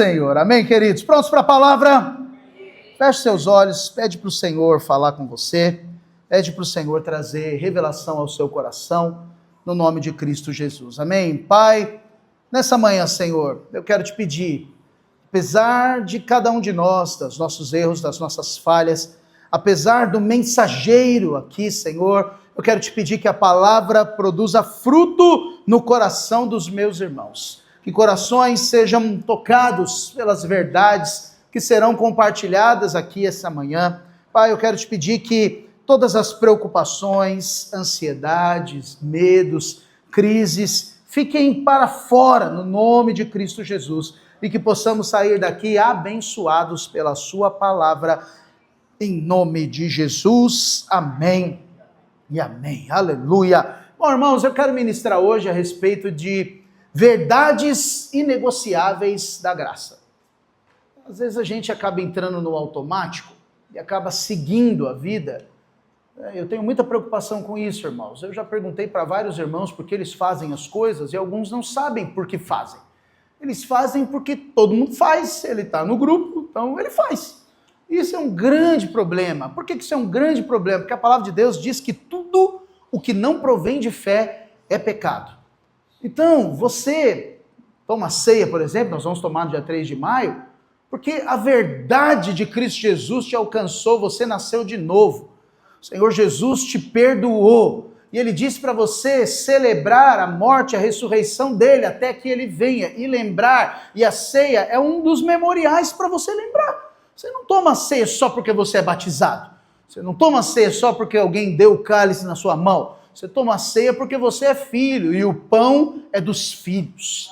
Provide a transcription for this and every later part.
Senhor. Amém, queridos? Prontos para a palavra? Feche seus olhos, pede para o Senhor falar com você, pede para o Senhor trazer revelação ao seu coração, no nome de Cristo Jesus. Amém? Pai, nessa manhã, Senhor, eu quero te pedir, apesar de cada um de nós, dos nossos erros, das nossas falhas, apesar do mensageiro aqui, Senhor, eu quero te pedir que a palavra produza fruto no coração dos meus irmãos. Que corações sejam tocados pelas verdades que serão compartilhadas aqui essa manhã. Pai, eu quero te pedir que todas as preocupações, ansiedades, medos, crises, fiquem para fora no nome de Cristo Jesus e que possamos sair daqui abençoados pela sua palavra, em nome de Jesus. Amém e amém. Aleluia. Bom, irmãos, eu quero ministrar hoje a respeito de verdades inegociáveis da graça. Às vezes a gente acaba entrando no automático e acaba seguindo a vida. Eu tenho muita preocupação com isso, irmãos. Eu já perguntei para vários irmãos por que eles fazem as coisas e alguns não sabem por que fazem. Eles fazem porque todo mundo faz, ele está no grupo, então ele faz. Isso é um grande problema. Por que isso é um grande problema? Porque a palavra de Deus diz que tudo o que não provém de fé é pecado. Então, você toma ceia, por exemplo, nós vamos tomar no dia 3 de maio, porque a verdade de Cristo Jesus te alcançou, você nasceu de novo. O Senhor Jesus te perdoou. E Ele disse para você celebrar a morte, a ressurreição dEle, até que Ele venha e lembrar. E a ceia é um dos memoriais para você lembrar. Você não toma ceia só porque você é batizado. Você não toma ceia só porque alguém deu o cálice na sua mão. Você toma ceia porque você é filho e o pão é dos filhos.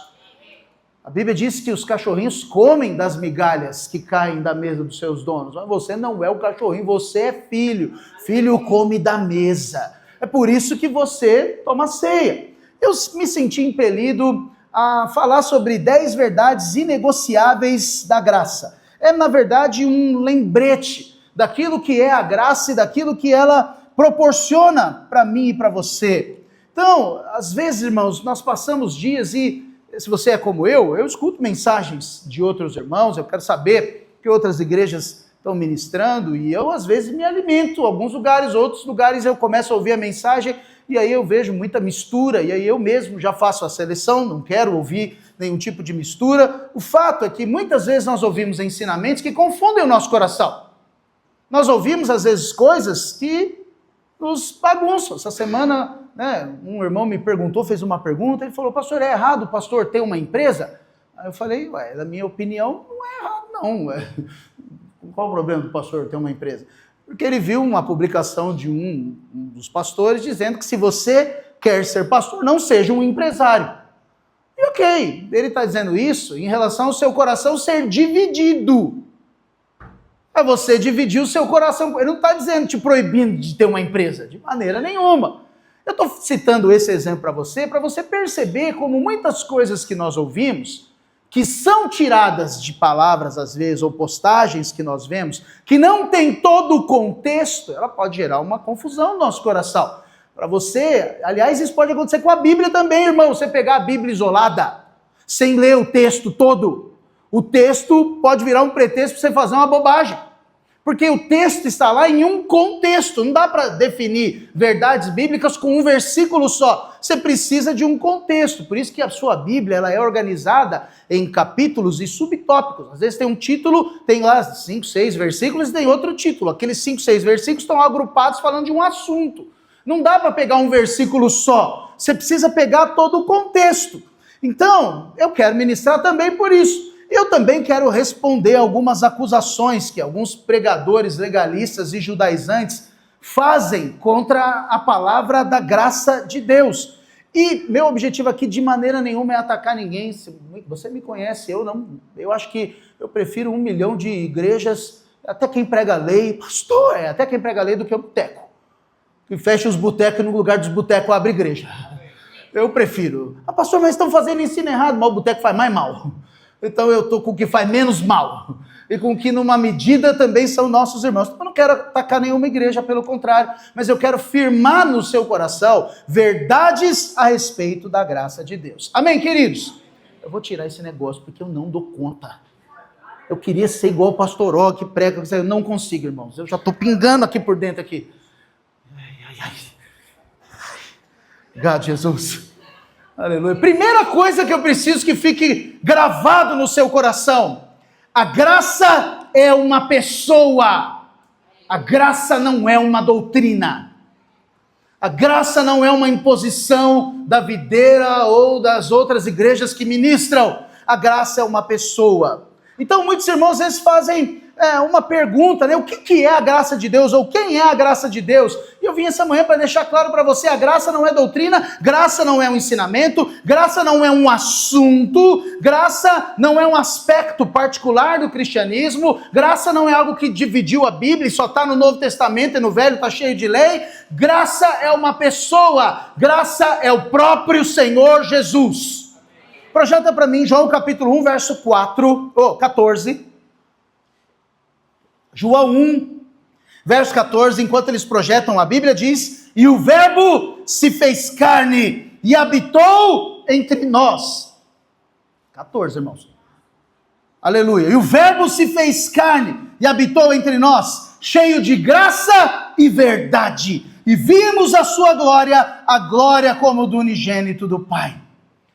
A Bíblia diz que os cachorrinhos comem das migalhas que caem da mesa dos seus donos. Mas você não é o cachorrinho, você é filho. Filho come da mesa. É por isso que você toma ceia. Eu me senti impelido a falar sobre 10 verdades inegociáveis da graça. É, na verdade, um lembrete daquilo que é a graça e daquilo que ela proporciona para mim e para você. Então, às vezes, irmãos, nós passamos dias e, se você é como eu escuto mensagens de outros irmãos, eu quero saber que outras igrejas estão ministrando e eu, às vezes, me alimento. Alguns lugares, outros lugares eu começo a ouvir a mensagem e aí eu vejo muita mistura e aí eu mesmo já faço a seleção, não quero ouvir nenhum tipo de mistura. O fato é que muitas vezes nós ouvimos ensinamentos que confundem o nosso coração. Nós ouvimos às vezes coisas que nos bagunçam. Essa semana, um irmão me perguntou, fez uma pergunta, ele falou: pastor, é errado o pastor ter uma empresa? Aí eu falei: na minha opinião, não é errado não. Qual o problema do pastor ter uma empresa? Porque ele viu uma publicação de um dos pastores dizendo que se você quer ser pastor, não seja um empresário. E ok, ele está dizendo isso em relação ao seu coração ser dividido. É você dividir o seu coração. Ele não está dizendo, te proibindo de ter uma empresa, de maneira nenhuma. Eu estou citando esse exemplo para você perceber como muitas coisas que nós ouvimos, que são tiradas de palavras às vezes, ou postagens que nós vemos, que não tem todo o contexto, ela pode gerar uma confusão no nosso coração. Para você, aliás, isso pode acontecer com a Bíblia também, irmão. Você pegar a Bíblia isolada, sem ler o texto todo, o texto pode virar um pretexto para você fazer uma bobagem. Porque o texto está lá em um contexto. Não dá para definir verdades bíblicas com um versículo só. Você precisa de um contexto. Por isso que a sua Bíblia ela é organizada em capítulos e subtópicos. Às vezes tem um título, tem lá 5, 6 versículos e tem outro título. Aqueles 5, 6 versículos estão agrupados falando de um assunto. Não dá para pegar um versículo só. Você precisa pegar todo o contexto. Então, eu quero ministrar também por isso. Eu também quero responder algumas acusações que alguns pregadores legalistas e judaizantes fazem contra a palavra da graça de Deus. E meu objetivo aqui de maneira nenhuma é atacar ninguém. Você me conhece, eu não. Eu acho que eu prefiro 1 milhão de igrejas, até quem prega lei, pastor, até quem prega lei do que o boteco. Que fecha os botecos e no lugar dos botecos abre igreja. Eu prefiro. Pastor, mas estão fazendo ensino errado, mas o boteco faz mais mal. Então eu estou com o que faz menos mal. E com o que numa medida também são nossos irmãos. Eu não quero atacar nenhuma igreja, pelo contrário. Mas eu quero firmar no seu coração verdades a respeito da graça de Deus. Amém, queridos? Eu vou tirar esse negócio porque eu não dou conta. Eu queria ser igual o pastor Ó, que prega, eu não consigo, irmãos. Eu já estou pingando aqui por dentro aqui. Ai. Obrigado, Jesus. Aleluia. Primeira coisa que eu preciso que fique gravado no seu coração. A graça é uma pessoa. A graça não é uma doutrina. A graça não é uma imposição da videira ou das outras igrejas que ministram. A graça é uma pessoa. Então, muitos irmãos, às vezes fazem uma pergunta, né? O que é a graça de Deus? Ou quem é a graça de Deus? E eu vim essa manhã para deixar claro para você, a graça não é doutrina, graça não é um ensinamento, graça não é um assunto, graça não é um aspecto particular do cristianismo, graça não é algo que dividiu a Bíblia e só está no Novo Testamento e no Velho está cheio de lei. Graça é uma pessoa, graça é o próprio Senhor Jesus. Projeta para mim João capítulo 1, verso 14. João 1, verso 14, enquanto eles projetam, a Bíblia diz: e o verbo se fez carne e habitou entre nós. 14, irmãos. Aleluia. E o verbo se fez carne e habitou entre nós, cheio de graça e verdade. E vimos a sua glória, a glória como do unigênito do Pai.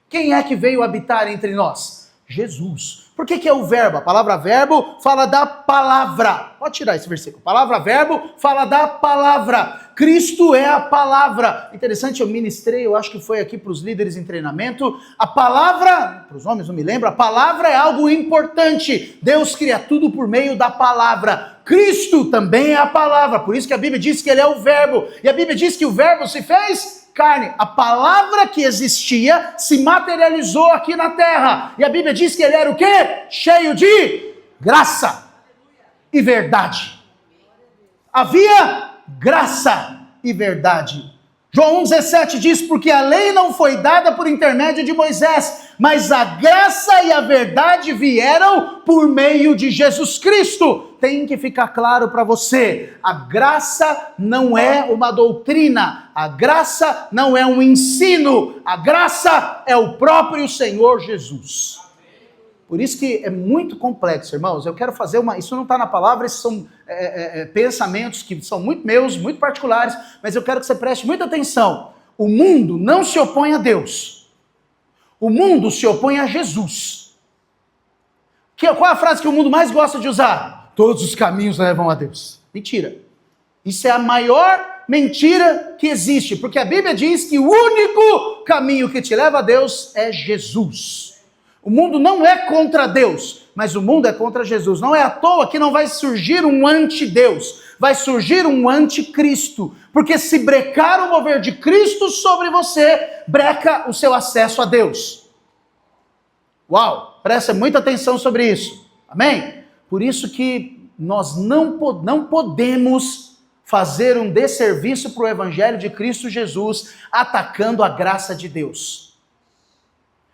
Quem é que veio habitar entre nós? Jesus. Por que é o verbo? A palavra verbo fala da palavra. Pode tirar esse versículo. A palavra verbo fala da palavra. Cristo é a palavra. Interessante, eu ministrei, eu acho que foi aqui para os líderes em treinamento. A palavra, para os homens não me lembro, a palavra é algo importante. Deus cria tudo por meio da palavra. Cristo também é a palavra. Por isso que a Bíblia diz que ele é o verbo. E a Bíblia diz que o verbo se fez carne. A palavra que existia se materializou aqui na terra. E a Bíblia diz que ele era o quê? Cheio de graça e verdade. Havia graça e verdade. João 1,17 diz: porque a lei não foi dada por intermédio de Moisés, mas a graça e a verdade vieram por meio de Jesus Cristo. Tem que ficar claro para você, a graça não é uma doutrina, a graça não é um ensino, a graça é o próprio Senhor Jesus. Por isso que é muito complexo, irmãos. Eu quero fazer isso não está na palavra, esses são pensamentos que são muito meus, muito particulares, mas eu quero que você preste muita atenção. O mundo não se opõe a Deus. O mundo se opõe a Jesus. Qual é a frase que o mundo mais gosta de usar? Todos os caminhos levam a Deus. Mentira. Isso é a maior mentira que existe, porque a Bíblia diz que o único caminho que te leva a Deus é Jesus. O mundo não é contra Deus, mas o mundo é contra Jesus. Não é à toa que não vai surgir um anti-Deus, vai surgir um anticristo, porque se brecar o mover de Cristo sobre você, breca o seu acesso a Deus. Uau, presta muita atenção sobre isso, amém? Por isso que nós não podemos fazer um desserviço para o Evangelho de Cristo Jesus, atacando a graça de Deus.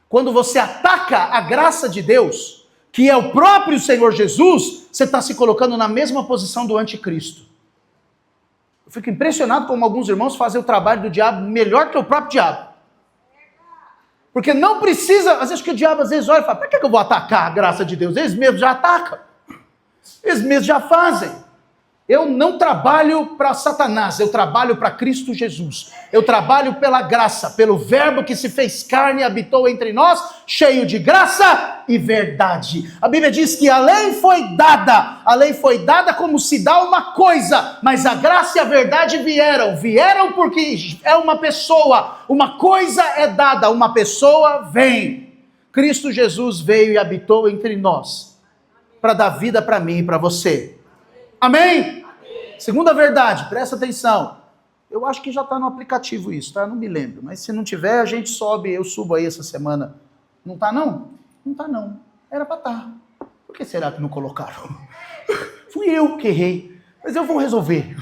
Quando você ataca a graça de Deus, que é o próprio Senhor Jesus, você está se colocando na mesma posição do anticristo. Eu fico impressionado como alguns irmãos fazem o trabalho do diabo melhor que o próprio diabo. Porque não precisa, às vezes que o diabo às vezes olha e fala, para que eu vou atacar a graça de Deus? Eles mesmos já atacam. Eles mesmos já fazem. Eu não trabalho para Satanás, eu trabalho para Cristo Jesus. Eu trabalho pela graça, pelo verbo que se fez carne e habitou entre nós, cheio de graça e verdade. A Bíblia diz que a lei foi dada como se dá uma coisa, mas a graça e a verdade vieram porque é uma pessoa, uma coisa é dada, uma pessoa vem. Cristo Jesus veio e habitou entre nós, para dar vida para mim e para você. Amém? Segunda verdade, presta atenção. Eu acho que já está no aplicativo isso, tá? Não me lembro. Mas se não tiver, a gente sobe, eu subo aí essa semana. Não está não? Não está não. Era para estar. Por que será que não colocaram? Fui eu que errei. Mas eu vou resolver.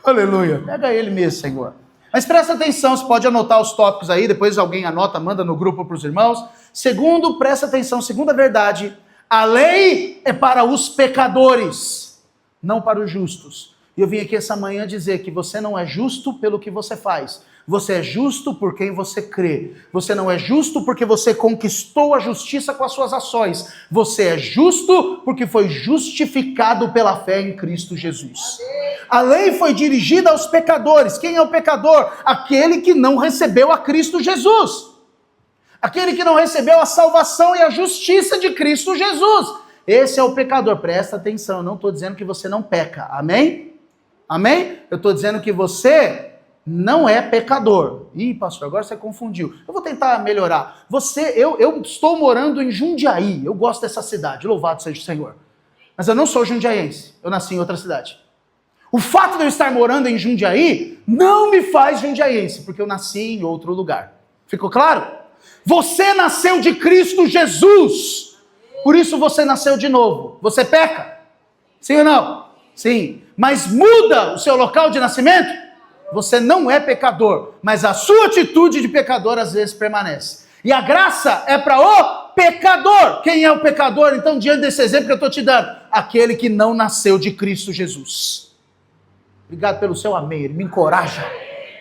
Aleluia. Pega ele mesmo, Senhor. Mas presta atenção, você pode anotar os tópicos aí, depois alguém anota, manda no grupo para os irmãos. Segundo, presta atenção, segunda verdade, a lei é para os pecadores, não para os justos. E eu vim aqui essa manhã dizer que você não é justo pelo que você faz. Você é justo por quem você crê. Você não é justo porque você conquistou a justiça com as suas ações. Você é justo porque foi justificado pela fé em Cristo Jesus. A lei foi dirigida aos pecadores. Quem é o pecador? Aquele que não recebeu a Cristo Jesus. Aquele que não recebeu a salvação e a justiça de Cristo Jesus. Esse é o pecador. Presta atenção, eu não estou dizendo que você não peca. Amém? Amém? Eu estou dizendo que você não é pecador. Ih, pastor, agora você confundiu. Eu vou tentar melhorar. Eu estou morando em Jundiaí. Eu gosto dessa cidade. Louvado seja o Senhor. Mas eu não sou jundiaense. Eu nasci em outra cidade. O fato de eu estar morando em Jundiaí não me faz jundiaense, porque eu nasci em outro lugar. Ficou claro? Você nasceu de Cristo Jesus. Por isso você nasceu de novo. Você peca? Sim ou não? Sim. Mas muda o seu local de nascimento? Você não é pecador, mas a sua atitude de pecador às vezes permanece. E a graça é para o pecador. Quem é o pecador? Então, diante desse exemplo que eu estou te dando, aquele que não nasceu de Cristo Jesus. Obrigado pelo seu amém, ele me encoraja.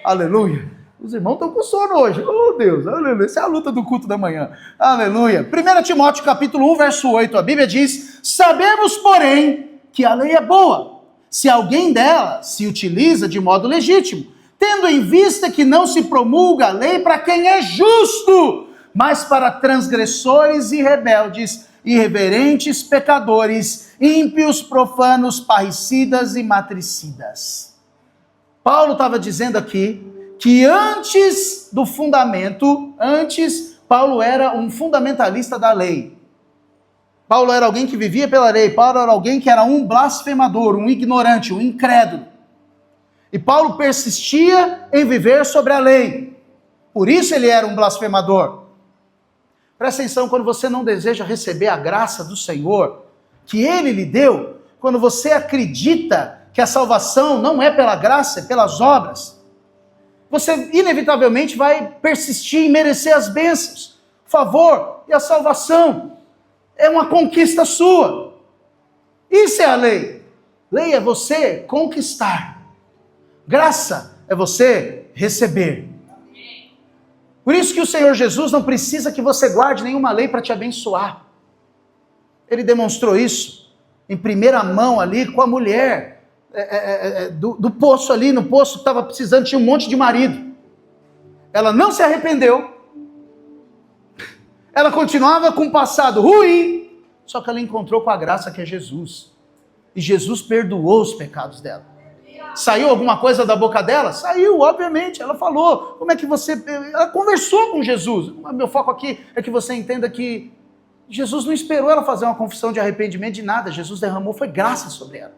Aleluia. Os irmãos estão com sono hoje. Oh Deus, aleluia. Essa é a luta do culto da manhã. Aleluia. 1 Timóteo capítulo 1, verso 8, a Bíblia diz: sabemos, porém, que a lei é boa, se alguém dela se utiliza de modo legítimo, tendo em vista que não se promulga a lei para quem é justo, mas para transgressores e rebeldes, irreverentes, pecadores, ímpios, profanos, parricidas e matricidas. Paulo estava dizendo aqui que antes do fundamento, Paulo era um fundamentalista da lei. Paulo era alguém que vivia pela lei. Paulo era alguém que era um blasfemador, um ignorante, um incrédulo. E Paulo persistia em viver sobre a lei. Por isso ele era um blasfemador. Presta atenção, quando você não deseja receber a graça do Senhor, que Ele lhe deu, quando você acredita que a salvação não é pela graça, é pelas obras, você inevitavelmente vai persistir em merecer as bênçãos, o favor e a salvação. É uma conquista sua. Isso é a lei. Lei é você conquistar. Graça é você receber. Por isso que o Senhor Jesus não precisa que você guarde nenhuma lei para te abençoar. Ele demonstrou isso em primeira mão ali com a mulher do poço ali, no poço que estava precisando, tinha um monte de marido. Ela não se arrependeu. Ela continuava com um passado ruim, só que ela encontrou com a graça que é Jesus. E Jesus perdoou os pecados dela. Saiu alguma coisa da boca dela? Saiu, obviamente. Ela falou. Como é que você... Ela conversou com Jesus. Meu foco aqui é que você entenda que Jesus não esperou ela fazer uma confissão de arrependimento de nada. Jesus derramou, foi graça sobre ela.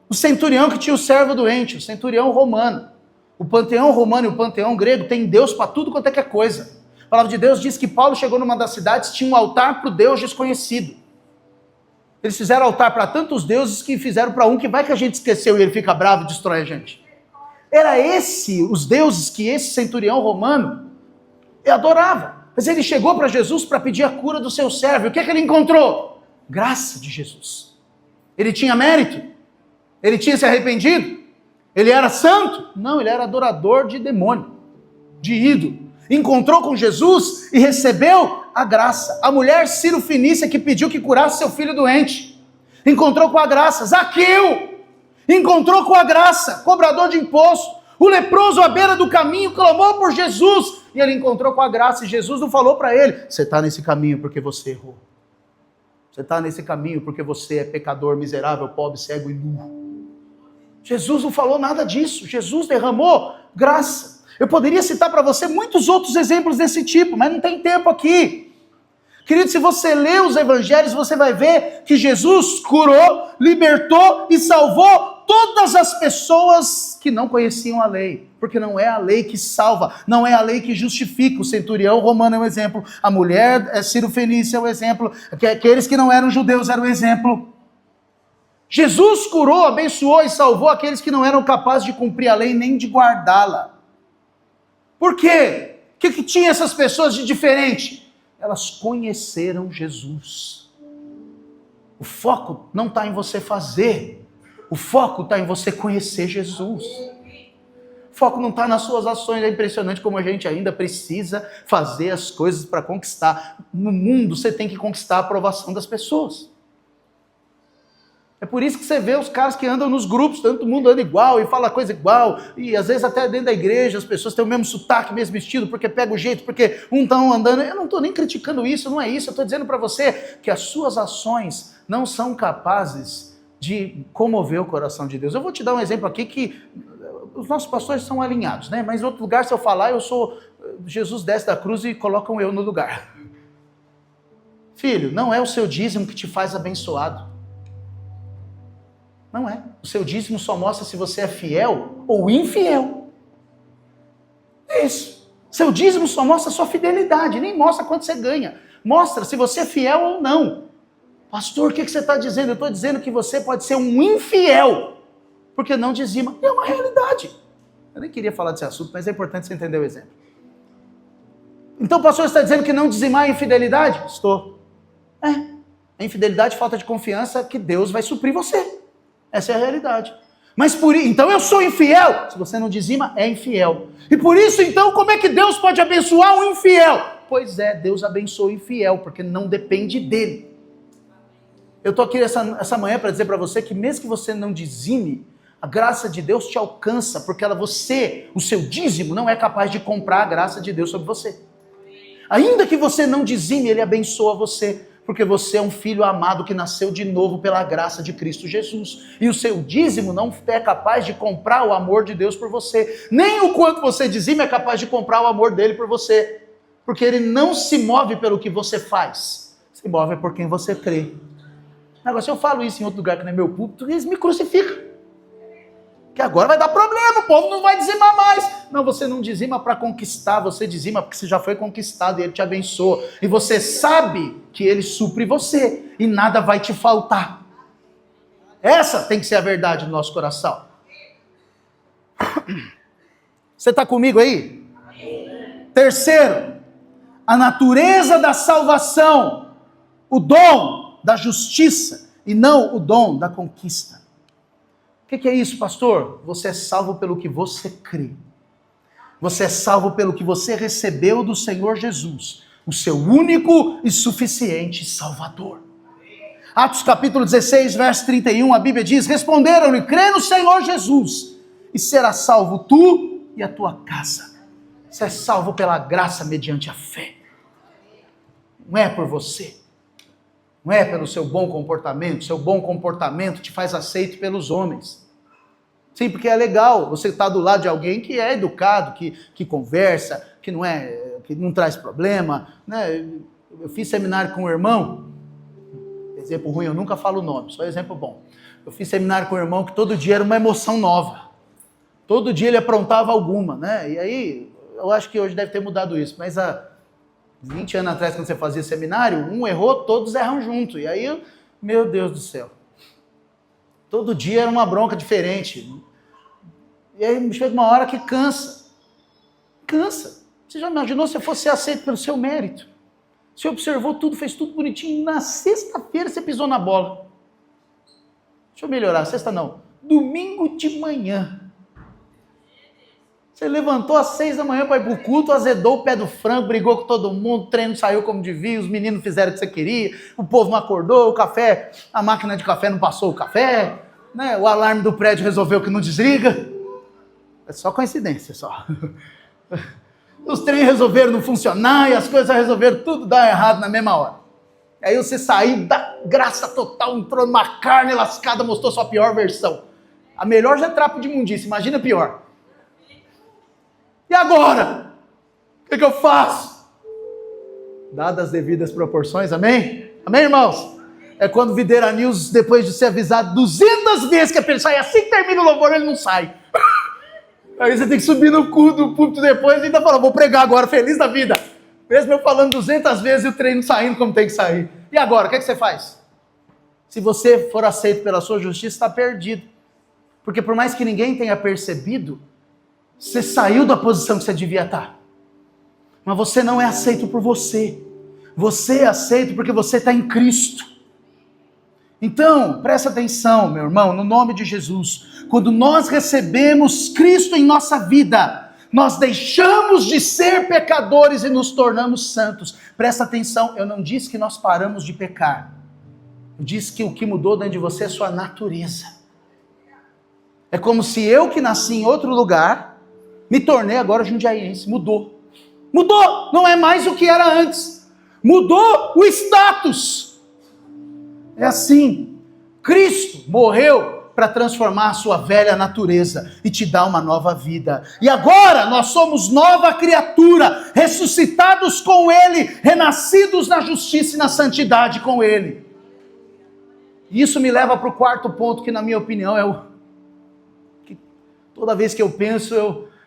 O centurião que tinha o servo doente, o centurião romano. O panteão romano e o panteão grego tem Deus para tudo quanto é que é coisa. A palavra de Deus diz que Paulo chegou numa das cidades, tinha um altar para o Deus desconhecido. Eles fizeram altar para tantos deuses que fizeram para um que vai que a gente esqueceu e ele fica bravo e destrói a gente. Era os deuses que esse centurião romano adorava. Mas ele chegou para Jesus para pedir a cura do seu servo. E o que ele encontrou? Graça de Jesus. Ele tinha mérito? Ele tinha se arrependido? Ele era santo? Não, ele era adorador de demônio, de ídolo. Encontrou com Jesus e recebeu a graça. A mulher Ciro-fenícia que pediu que curasse seu filho doente. Encontrou com a graça. Zaqueu encontrou com a graça. Cobrador de imposto. O leproso à beira do caminho clamou por Jesus. E ele encontrou com a graça. E Jesus não falou para ele: você está nesse caminho porque você errou. Você está nesse caminho porque você é pecador, miserável, pobre, cego e nu. Jesus não falou nada disso. Jesus derramou graça. Eu poderia citar para você muitos outros exemplos desse tipo, mas não tem tempo aqui. Querido, se você ler os evangelhos, você vai ver que Jesus curou, libertou e salvou todas as pessoas que não conheciam a lei. Porque não é a lei que salva, não é a lei que justifica. O centurião romano é um exemplo, a mulher Ciro-fenícia é um exemplo, aqueles que não eram judeus eram um exemplo. Jesus curou, abençoou e salvou aqueles que não eram capazes de cumprir a lei nem de guardá-la. Por quê? O que tinha essas pessoas de diferente? Elas conheceram Jesus. O foco não está em você fazer. O foco está em você conhecer Jesus. O foco não está nas suas ações. É impressionante como a gente ainda precisa fazer as coisas para conquistar. No mundo, você tem que conquistar a aprovação das pessoas. É por isso que você vê os caras que andam nos grupos, todo mundo anda igual e fala coisa igual, e às vezes até dentro da igreja as pessoas têm o mesmo sotaque, mesmo vestido, porque pega o jeito, porque um está andando. Eu não estou nem criticando isso, não é isso. Eu estou dizendo para você que as suas ações não são capazes de comover o coração de Deus. Eu vou te dar um exemplo aqui que os nossos pastores são alinhados, né? Mas em outro lugar, se eu falar, Jesus desce da cruz e colocam eu no lugar. Filho, não é o seu dízimo que te faz abençoado. Não é. O seu dízimo só mostra se você é fiel ou infiel. É isso. Seu dízimo só mostra a sua fidelidade, nem mostra quanto você ganha. Mostra se você é fiel ou não. Pastor, o que você está dizendo? Eu estou dizendo que você pode ser um infiel, porque não dizima. É uma realidade. Eu nem queria falar desse assunto, mas é importante você entender o exemplo. Então o pastor está dizendo que não dizimar é infidelidade? Estou. A infidelidade, falta de confiança que Deus vai suprir você. Essa é a realidade. Mas então eu sou infiel? Se você não dizima, é infiel. E por isso, então, como é que Deus pode abençoar um infiel? Pois é, Deus abençoa o infiel, porque não depende dele. Eu estou aqui essa manhã para dizer para você que mesmo que você não dizime, a graça de Deus te alcança, porque o seu dízimo não é capaz de comprar a graça de Deus sobre você. Ainda que você não dizime, ele abençoa você, porque você é um filho amado que nasceu de novo pela graça de Cristo Jesus. E o seu dízimo não é capaz de comprar o amor de Deus por você. Nem o quanto você dizima é capaz de comprar o amor dele por você. Porque ele não se move pelo que você faz. Se move por quem você crê. Agora, se eu falo isso em outro lugar que não é meu púlpito, eles me crucificam. Que agora vai dar problema, o povo não vai dizimar mais. Não, você não dizima para conquistar, você dizima porque você já foi conquistado e ele te abençoa. E você sabe que ele supre você e nada vai te faltar. Essa tem que ser a verdade do nosso coração. Você está comigo aí? Terceiro, a natureza da salvação, o dom da justiça e não o dom da conquista. O que é isso, pastor? Você é salvo pelo que você crê. Você é salvo pelo que você recebeu do Senhor Jesus, o seu único e suficiente Salvador. Atos capítulo 16, verso 31, a Bíblia diz: responderam-lhe, crê no Senhor Jesus, e será salvo tu e a tua casa. Você é salvo pela graça mediante a fé. Não é por você. Não é pelo seu bom comportamento. Seu bom comportamento te faz aceito pelos homens. Sim, porque é legal você estar do lado de alguém que é educado, que conversa, que não traz problema. Né? Eu fiz seminário com um irmão, exemplo ruim, eu nunca falo o nome, só exemplo bom. Eu fiz seminário com um irmão que todo dia era uma emoção nova. Todo dia ele aprontava alguma, né? E aí, eu acho que hoje deve ter mudado isso, mas há 20 anos atrás, quando você fazia seminário, um errou, todos erram junto. E aí, meu Deus do céu. Todo dia era uma bronca diferente. E aí chega uma hora que cansa. Cansa. Você já imaginou se fosse aceito pelo seu mérito? Você observou tudo, fez tudo bonitinho. Na sexta-feira você pisou na bola. Deixa eu melhorar, sexta não. Domingo de manhã. Você levantou às 6 da manhã para ir para o culto, azedou o pé do frango, brigou com todo mundo, o treino saiu como devia, os meninos fizeram o que você queria, o povo não acordou, o café, a máquina de café não passou o café, né? O alarme do prédio resolveu que não desliga. É só coincidência, só. Os trens resolveram não funcionar e as coisas resolveram tudo dar errado na mesma hora. Aí você saiu da graça total, entrou numa carne lascada, mostrou sua pior versão. A melhor já é trapo de imundícia, imagina a pior. E agora? O que eu faço? Dadas as devidas proporções, amém? Amém, irmãos? É quando o Videira News, depois de ser avisado 200 vezes que é para ele sair, assim que termina o louvor, ele não sai. Aí você tem que subir no púlpito depois e ainda falar, vou pregar agora, feliz da vida. Mesmo eu falando 200 vezes e o treino saindo como tem que sair. E agora, o que você faz? Se você for aceito pela sua justiça, está perdido. Porque por mais que ninguém tenha percebido, você saiu da posição que você devia estar. Mas você não é aceito por você. Você é aceito porque você está em Cristo. Então, presta atenção, meu irmão, no nome de Jesus. Quando nós recebemos Cristo em nossa vida, nós deixamos de ser pecadores e nos tornamos santos. Presta atenção, eu não disse que nós paramos de pecar. Eu disse que o que mudou dentro de você é sua natureza. É como se eu que nasci em outro lugar, me tornei agora jundiaiense. Mudou. Mudou, não é mais o que era antes. Mudou o status. É assim, Cristo morreu para transformar a sua velha natureza e te dar uma nova vida. E agora nós somos nova criatura, ressuscitados com Ele, renascidos na justiça e na santidade com Ele. E isso me leva para o quarto ponto, que na minha opinião é o... que toda vez que eu penso,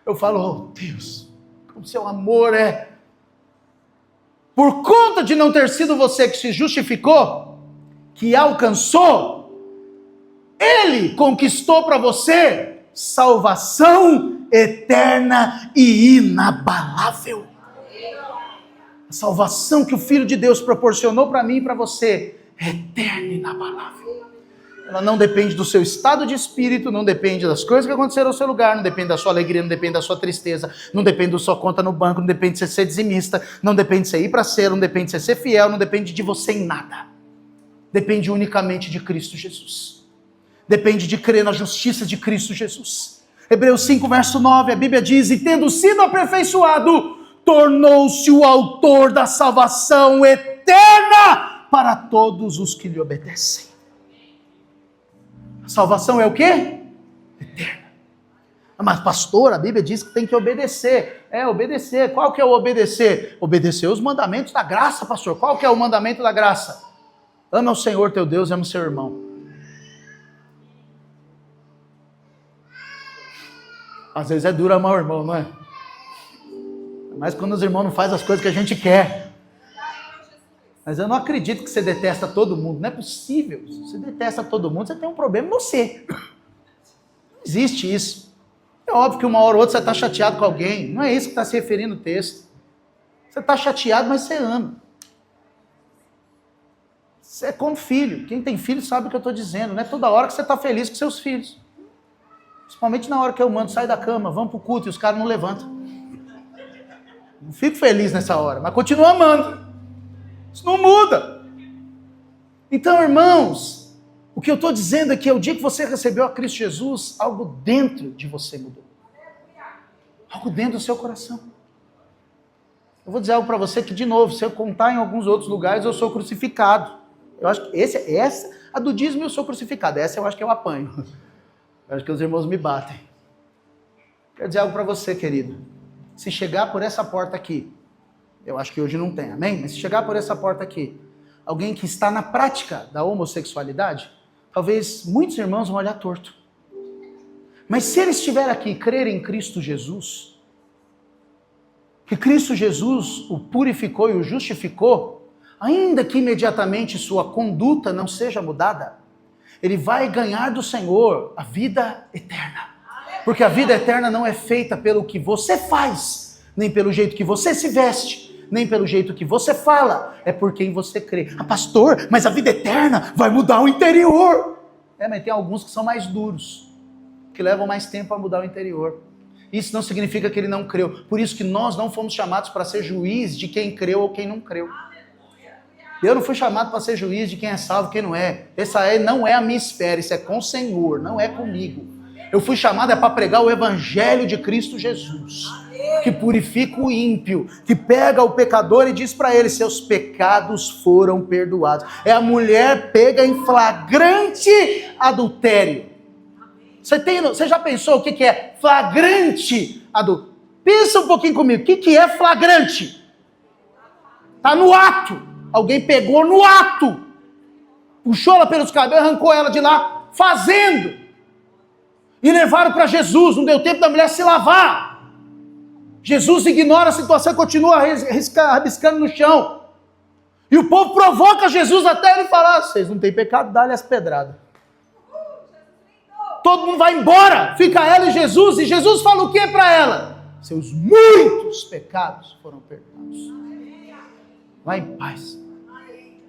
eu falo, oh Deus, como seu amor é... Por conta de não ter sido você que se justificou, que alcançou, Ele conquistou para você salvação eterna e inabalável. A salvação que o Filho de Deus proporcionou para mim e para você é eterna e inabalável. Ela não depende do seu estado de espírito, não depende das coisas que aconteceram no seu lugar, não depende da sua alegria, não depende da sua tristeza, não depende da sua conta no banco, não depende de você ser dizimista, não depende de você ir para ser, não depende de você ser fiel, não depende de você em nada. Depende unicamente de Cristo Jesus. Depende de crer na justiça de Cristo Jesus. Hebreus 5, verso 9, a Bíblia diz, e tendo sido aperfeiçoado, tornou-se o autor da salvação eterna para todos os que lhe obedecem. A salvação é o quê? Eterna. Mas pastor, a Bíblia diz que tem que obedecer. Obedecer. Qual que é o obedecer? Obedecer os mandamentos da graça, pastor. Qual que é o mandamento da graça? Ama o Senhor teu Deus e ama o seu irmão. Às vezes é duro amar o irmão, não é? Mas quando os irmãos não fazem as coisas que a gente quer. Mas eu não acredito que você detesta todo mundo. Não é possível. Se você detesta todo mundo, você tem um problema em você. Não existe isso. É óbvio que uma hora ou outra você está chateado com alguém. Não é isso que está se referindo o texto. Você está chateado, mas você ama. Você é como filho. Quem tem filho sabe o que eu estou dizendo. Não é toda hora que você está feliz com seus filhos. Principalmente na hora que eu mando, sai da cama, vamos para o culto e os caras não levantam. Não fico feliz nessa hora, mas continuo amando. Isso não muda. Então, irmãos, o que eu estou dizendo é que o dia que você recebeu a Cristo Jesus, algo dentro de você mudou. Algo dentro do seu coração. Eu vou dizer algo para você que, de novo, se eu contar em alguns outros lugares, eu sou crucificado. Eu acho que essa, a do dízimo eu sou crucificado. Essa eu acho que eu apanho. Eu acho que os irmãos me batem. Quero dizer algo para você, querido. Se chegar por essa porta aqui, eu acho que hoje não tem, amém? Mas se chegar por essa porta aqui, alguém que está na prática da homossexualidade, talvez muitos irmãos vão olhar torto. Mas se ele estiver aqui e crer em Cristo Jesus, que Cristo Jesus o purificou e o justificou, ainda que imediatamente sua conduta não seja mudada, ele vai ganhar do Senhor a vida eterna. Porque a vida eterna não é feita pelo que você faz, nem pelo jeito que você se veste, nem pelo jeito que você fala, é por quem você crê. Ah, pastor, mas a vida eterna vai mudar o interior. Mas tem alguns que são mais duros, que levam mais tempo a mudar o interior. Isso não significa que ele não creu. Por isso que nós não fomos chamados para ser juiz de quem creu ou quem não creu. Eu não fui chamado para ser juiz de quem é salvo e quem não é. Essa não é a minha esfera, isso é com o Senhor, não é comigo. Eu fui chamado para pregar o evangelho de Cristo Jesus, que purifica o ímpio, que pega o pecador e diz para ele, seus pecados foram perdoados. É a mulher pega em flagrante adultério. Você já pensou o que é flagrante adultério? Pensa um pouquinho comigo, o que é flagrante? Está no ato. Alguém pegou no ato, puxou ela pelos cabelos, arrancou ela de lá, fazendo. E levaram para Jesus, não deu tempo da mulher se lavar. Jesus ignora a situação e continua rabiscando no chão. E o povo provoca Jesus até ele falar, vocês não têm pecado, dá-lhe as pedradas. Todo mundo vai embora, fica ela e Jesus fala o que para ela? Seus muitos pecados foram perdoados. Vai em paz.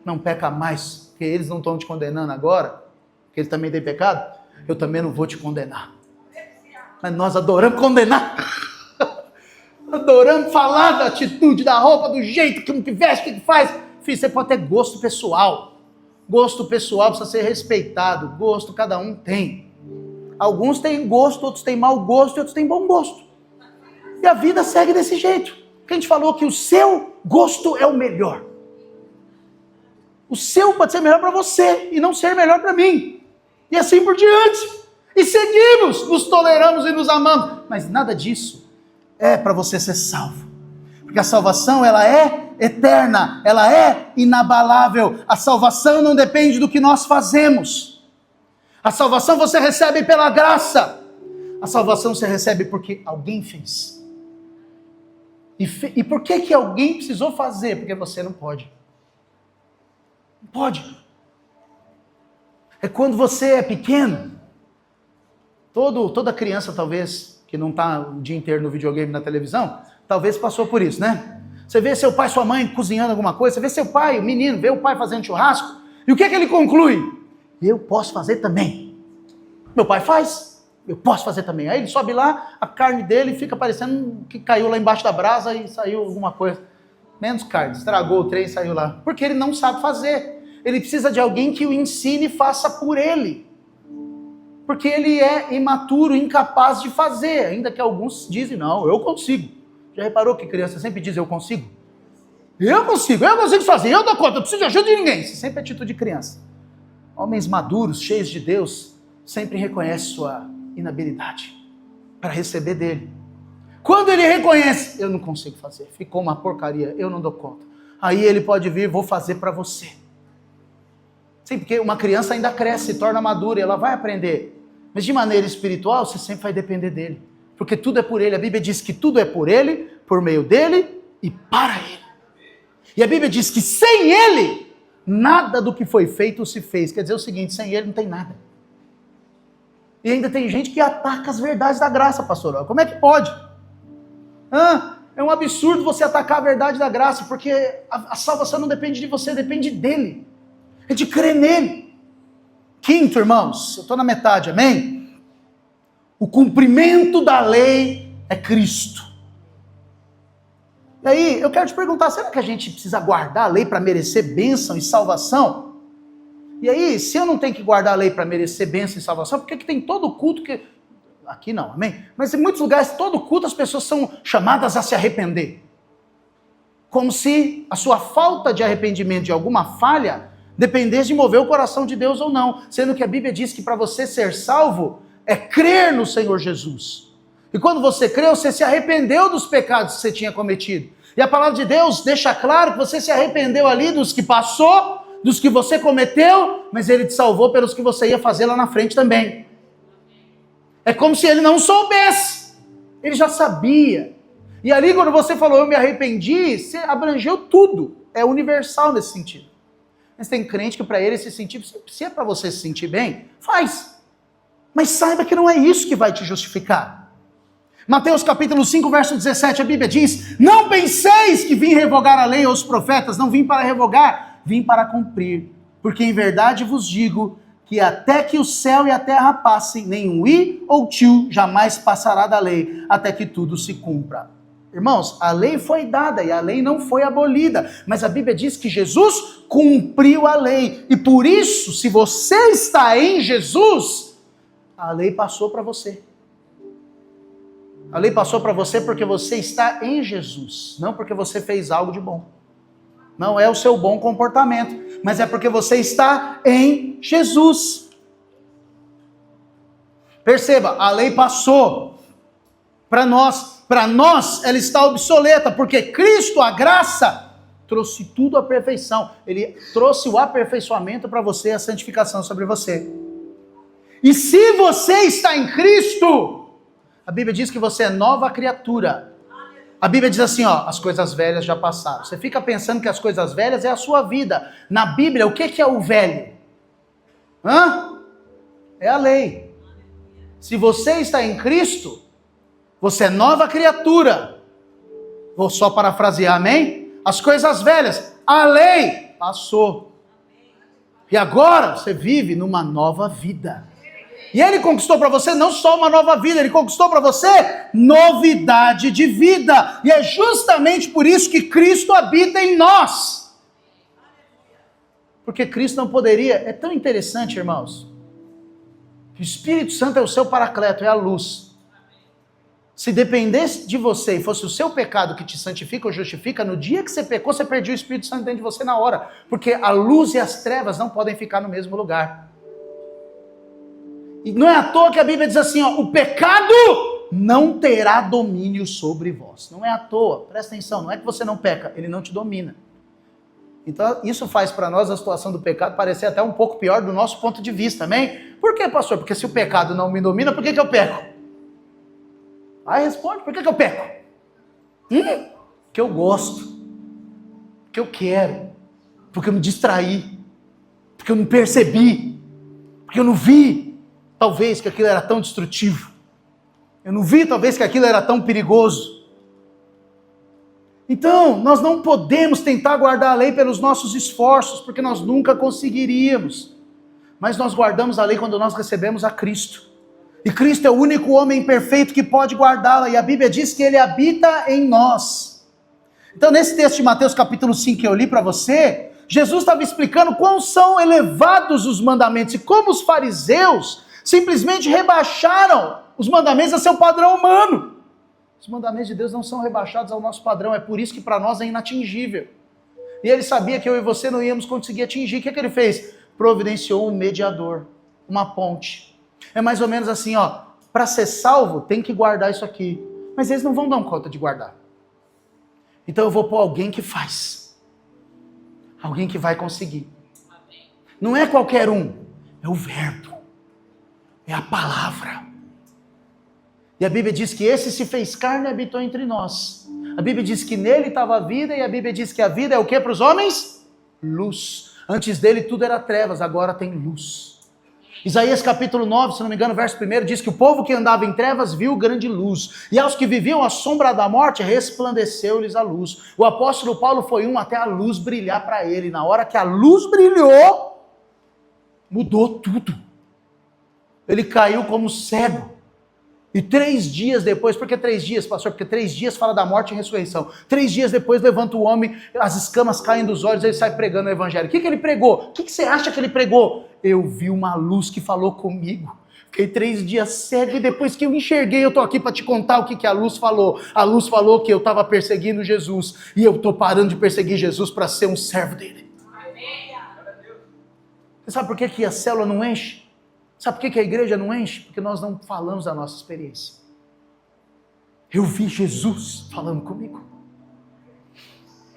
não peca mais, porque eles não estão te condenando agora, porque eles também têm pecado, eu também não vou te condenar. Mas nós adoramos condenar. Adoramos falar da atitude, da roupa, do jeito, que veste, que faz. Filho, você pode ter gosto pessoal. Gosto pessoal precisa ser respeitado. Gosto cada um tem. Alguns têm gosto, outros têm mau gosto e outros têm bom gosto. E a vida segue desse jeito. Porque a gente falou que o seu gosto é o melhor. O seu pode ser melhor para você e não ser melhor para mim. E assim por diante. E seguimos, nos toleramos e nos amamos. Mas nada disso é para você ser salvo. Porque a salvação, ela é eterna, ela é inabalável. A salvação não depende do que nós fazemos. A salvação você recebe pela graça. A salvação você recebe porque alguém fez. E por que alguém precisou fazer? Porque você não pode. Não pode. É quando você é pequeno. Toda criança, talvez, que não está o dia inteiro no videogame, na televisão, talvez passou por isso, né? Você vê seu pai, sua mãe cozinhando alguma coisa, você vê seu pai, o menino, vê o pai fazendo churrasco, e o que ele conclui? Eu posso fazer também. Meu pai faz, eu posso fazer também. Aí ele sobe lá, a carne dele fica parecendo que caiu lá embaixo da brasa e saiu alguma coisa. Menos carne, estragou o trem e saiu lá. Porque ele não sabe fazer. Ele precisa de alguém que o ensine e faça por ele. Porque ele é imaturo, incapaz de fazer, ainda que alguns dizem, não, eu consigo. Já reparou que criança sempre diz, eu consigo? Eu consigo fazer, eu dou conta, eu não preciso de ajuda de ninguém. Isso sempre é atitude de criança. Homens maduros, cheios de Deus, sempre reconhecem sua inabilidade para receber dele. Quando ele reconhece, eu não consigo fazer, ficou uma porcaria, eu não dou conta. Aí ele pode vir, vou fazer para você. Sim, porque uma criança ainda cresce, se torna madura, e ela vai aprender. Mas de maneira espiritual, você sempre vai depender dele. Porque tudo é por ele. A Bíblia diz que tudo é por ele, por meio dele e para ele. E a Bíblia diz que sem ele, nada do que foi feito se fez. Quer dizer o seguinte, sem ele não tem nada. E ainda tem gente que ataca as verdades da graça, pastor. Como é que pode? É um absurdo você atacar a verdade da graça, porque a salvação não depende de você, depende dele. É de crer nele. Quinto, irmãos, eu estou na metade, amém? O cumprimento da lei é Cristo. E aí, eu quero te perguntar, será que a gente precisa guardar a lei para merecer bênção e salvação? E aí, se eu não tenho que guardar a lei para merecer bênção e salvação, por que tem todo culto que... Aqui não, amém? Mas em muitos lugares, todo culto, as pessoas são chamadas a se arrepender. Como se a sua falta de arrependimento de alguma falha dependesse de mover o coração de Deus ou não. Sendo que a Bíblia diz que para você ser salvo, é crer no Senhor Jesus. E quando você crê, você se arrependeu dos pecados que você tinha cometido. E a palavra de Deus deixa claro que você se arrependeu ali dos que passou, dos que você cometeu, mas Ele te salvou pelos que você ia fazer lá na frente também. É como se Ele não soubesse. Ele já sabia. E ali quando você falou, eu me arrependi, você abrangeu tudo. É universal nesse sentido. Mas tem crente que para ele se sentir, se é para você se sentir bem, faz. Mas saiba que não é isso que vai te justificar. Mateus capítulo 5, verso 17, a Bíblia diz, não penseis que vim revogar a lei ou os profetas, não vim para revogar, vim para cumprir. Porque em verdade vos digo que até que o céu e a terra passem, nenhum i ou tio jamais passará da lei, até que tudo se cumpra. Irmãos, a lei foi dada e a lei não foi abolida, mas a Bíblia diz que Jesus cumpriu a lei. E por isso, se você está em Jesus, a lei passou para você. A lei passou para você porque você está em Jesus, não porque você fez algo de bom. Não é o seu bom comportamento, mas é porque você está em Jesus. Perceba, a lei passou para nós. Para nós, ela está obsoleta, porque Cristo, a graça, trouxe tudo à perfeição. Ele trouxe o aperfeiçoamento para você, a santificação sobre você. E se você está em Cristo, a Bíblia diz que você é nova criatura. A Bíblia diz assim, ó, as coisas velhas já passaram. Você fica pensando que as coisas velhas é a sua vida. Na Bíblia, o que é o velho? É a lei. Se você está em Cristo, você é nova criatura. Vou só parafrasear, amém? As coisas velhas, a lei passou. E agora você vive numa nova vida. E Ele conquistou para você não só uma nova vida, Ele conquistou para você novidade de vida. E é justamente por isso que Cristo habita em nós. Porque Cristo não poderia... É tão interessante, irmãos, que o Espírito Santo é o seu paracleto, é a luz. Se dependesse de você e fosse o seu pecado que te santifica ou justifica, no dia que você pecou, você perdia o Espírito Santo dentro de você na hora. Porque a luz e as trevas não podem ficar no mesmo lugar. E não é à toa que a Bíblia diz assim, ó, o pecado não terá domínio sobre vós. Não é à toa, presta atenção, não é que você não peca, ele não te domina. Então isso faz para nós a situação do pecado parecer até um pouco pior do nosso ponto de vista, amém? Por quê, pastor? Porque se o pecado não me domina, por que eu peco? Aí responde, por que eu peco? Porque eu gosto, porque eu quero, porque eu me distraí, porque eu não percebi, porque eu não vi, talvez, que aquilo era tão destrutivo. Eu não vi, talvez, que aquilo era tão perigoso. Então, nós não podemos tentar guardar a lei pelos nossos esforços, porque nós nunca conseguiríamos. Mas nós guardamos a lei quando nós recebemos a Cristo. E Cristo é o único homem perfeito que pode guardá-la, e a Bíblia diz que Ele habita em nós. Então, nesse texto de Mateus capítulo 5 que eu li para você, Jesus estava explicando quão são elevados os mandamentos, e como os fariseus simplesmente rebaixaram os mandamentos a seu padrão humano. Os mandamentos de Deus não são rebaixados ao nosso padrão, é por isso que para nós é inatingível. E Ele sabia que eu e você não íamos conseguir atingir. O que Ele fez? Providenciou um mediador, uma ponte. É mais ou menos assim, ó, para ser salvo tem que guardar isso aqui, mas eles não vão dar conta de guardar. Então eu vou pôr alguém que faz, alguém que vai conseguir. Não é qualquer um, é o verbo, é a palavra. E a Bíblia diz que esse se fez carne e habitou entre nós. A Bíblia diz que nele estava a vida, e a Bíblia diz que a vida é o que para os homens? Luz. Antes dele tudo era trevas, agora tem luz. Isaías capítulo 9, se não me engano, verso 1, diz que o povo que andava em trevas viu grande luz, e aos que viviam à sombra da morte, resplandeceu-lhes a luz. O apóstolo Paulo foi até a luz brilhar para ele, na hora que a luz brilhou, mudou tudo. Ele caiu como cego, e 3 dias depois, por que 3 dias, pastor? Porque 3 dias fala da morte e ressurreição. 3 dias depois levanta o homem, as escamas caem dos olhos, ele sai pregando o evangelho. O que ele pregou? O que você acha que ele pregou? Eu vi uma luz que falou comigo. Fiquei 3 dias cego, e depois que eu enxerguei, eu estou aqui para te contar o que a luz falou. A luz falou que eu estava perseguindo Jesus, e eu estou parando de perseguir Jesus para ser um servo dele. Você sabe por que a célula não enche? Sabe por que a igreja não enche? Porque nós não falamos da nossa experiência. Eu vi Jesus falando comigo.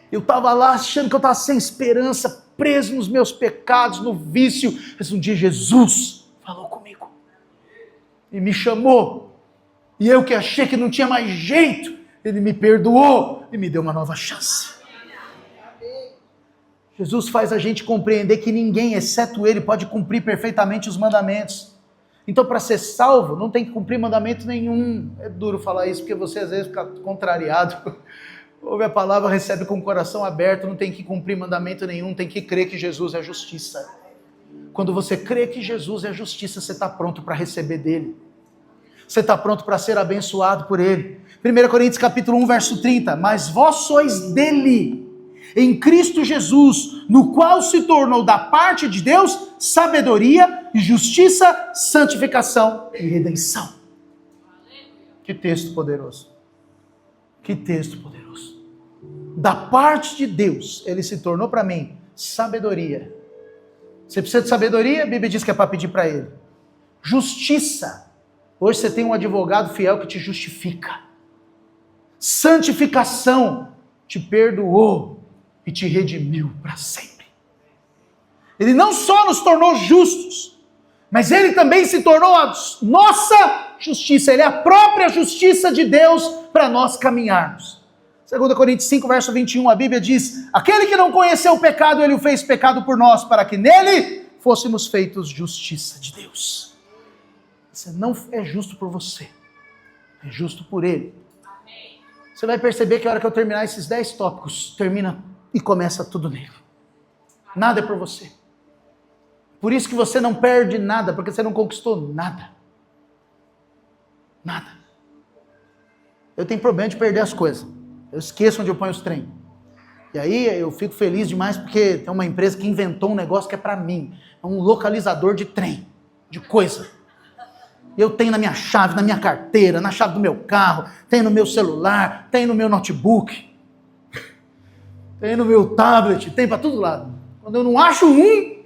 Eu estava lá achando que eu estava sem esperança, preso nos meus pecados, no vício. Mas um dia Jesus falou comigo. E me chamou. E eu que achei que não tinha mais jeito, Ele me perdoou e me deu uma nova chance. Jesus faz a gente compreender que ninguém, exceto Ele, pode cumprir perfeitamente os mandamentos. Então, para ser salvo, não tem que cumprir mandamento nenhum. É duro falar isso, porque você às vezes fica contrariado. Ouve a palavra, recebe com o coração aberto, não tem que cumprir mandamento nenhum, tem que crer que Jesus é justiça. Quando você crê que Jesus é justiça, você está pronto para receber dele. Você está pronto para ser abençoado por ele. 1 Coríntios capítulo 1, verso 30. Mas vós sois dele, em Cristo Jesus, no qual se tornou da parte de Deus sabedoria e justiça, santificação e redenção. Que texto poderoso. Que texto poderoso. Da parte de Deus, Ele se tornou para mim sabedoria. Você precisa de sabedoria? A Bíblia diz que é para pedir para Ele. Justiça. Hoje você tem um advogado fiel que te justifica. Santificação. Te perdoou e te redimiu para sempre. Ele não só nos tornou justos, mas Ele também se tornou a nossa justiça. Ele é a própria justiça de Deus para nós caminharmos. 2 Coríntios 5, verso 21, a Bíblia diz: aquele que não conheceu o pecado, Ele o fez pecado por nós, para que nele fôssemos feitos justiça de Deus. Você não é justo por você, é justo por Ele. Você vai perceber que a hora que eu terminar esses 10 tópicos, termina e começa tudo nele. Nada é por você. Por isso que você não perde nada, porque você não conquistou nada. Nada. Eu tenho problema de perder as coisas. Eu esqueço onde eu ponho os trem. E aí eu fico feliz demais porque tem uma empresa que inventou um negócio que é para mim. É um localizador de trem, de coisa. Eu tenho na minha chave, na minha carteira, na chave do meu carro, tenho no meu celular, tenho no meu notebook, tenho no meu tablet, tem para todo lado. Quando eu não acho um,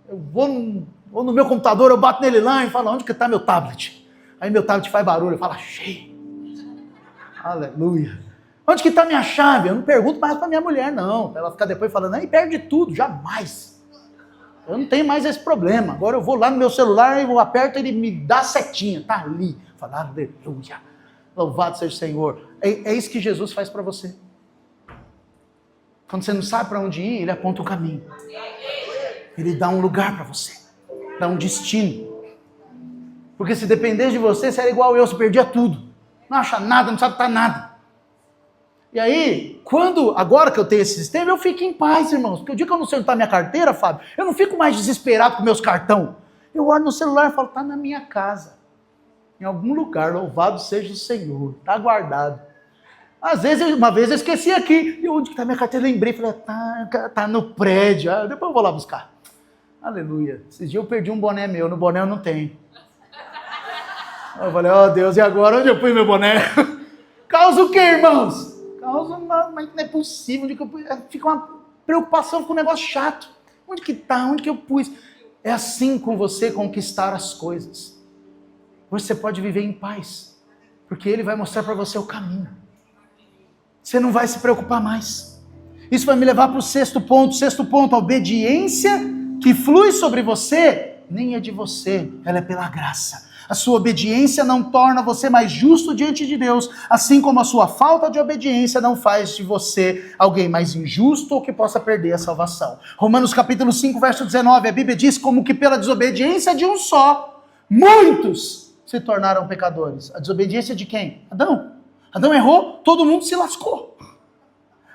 eu vou no meu computador, eu bato nele lá e falo, onde que está meu tablet? Aí meu tablet faz barulho, eu falo, achei. Aleluia. Onde que está minha chave? Eu não pergunto mais para minha mulher, não. Ela ficar depois falando, aí perde tudo, jamais. Eu não tenho mais esse problema. Agora eu vou lá no meu celular, eu aperto e ele me dá a setinha. Está ali. Fala, aleluia. Louvado seja o Senhor. É isso que Jesus faz para você. Quando você não sabe para onde ir, ele aponta o caminho. Ele dá um lugar para você. Dá um destino. Porque se dependesse de você, você era igual eu, você perdia tudo. Não acha nada, não sabe para nada. E aí, agora que eu tenho esse sistema, eu fico em paz, irmãos. Porque o dia que eu não sei onde está minha carteira, Fábio, eu não fico mais desesperado com meus cartões. Eu olho no celular e falo, está na minha casa. Em algum lugar, louvado seja o Senhor. Está guardado. Às vezes, uma vez eu esqueci aqui. E onde está minha carteira? Lembrei, falei, tá no prédio. Depois eu vou lá buscar. Aleluia. Esses dias eu perdi um boné meu, no boné eu não tenho. Eu falei, Deus, e agora onde eu pus meu boné? Causa o quê, irmãos? Mas não é possível. Fica uma preocupação com um negócio chato. Onde que tá? Onde que eu pus? É assim com você conquistar as coisas. Você pode viver em paz. Porque Ele vai mostrar para você o caminho. Você não vai se preocupar mais. Isso vai me levar para o sexto ponto. Sexto ponto, a obediência que flui sobre você, nem é de você, ela é pela graça. A sua obediência não torna você mais justo diante de Deus, assim como a sua falta de obediência não faz de você alguém mais injusto ou que possa perder a salvação. Romanos capítulo 5, verso 19, a Bíblia diz como que pela desobediência de um só, muitos se tornaram pecadores. A desobediência de quem? Adão. Adão errou, todo mundo se lascou.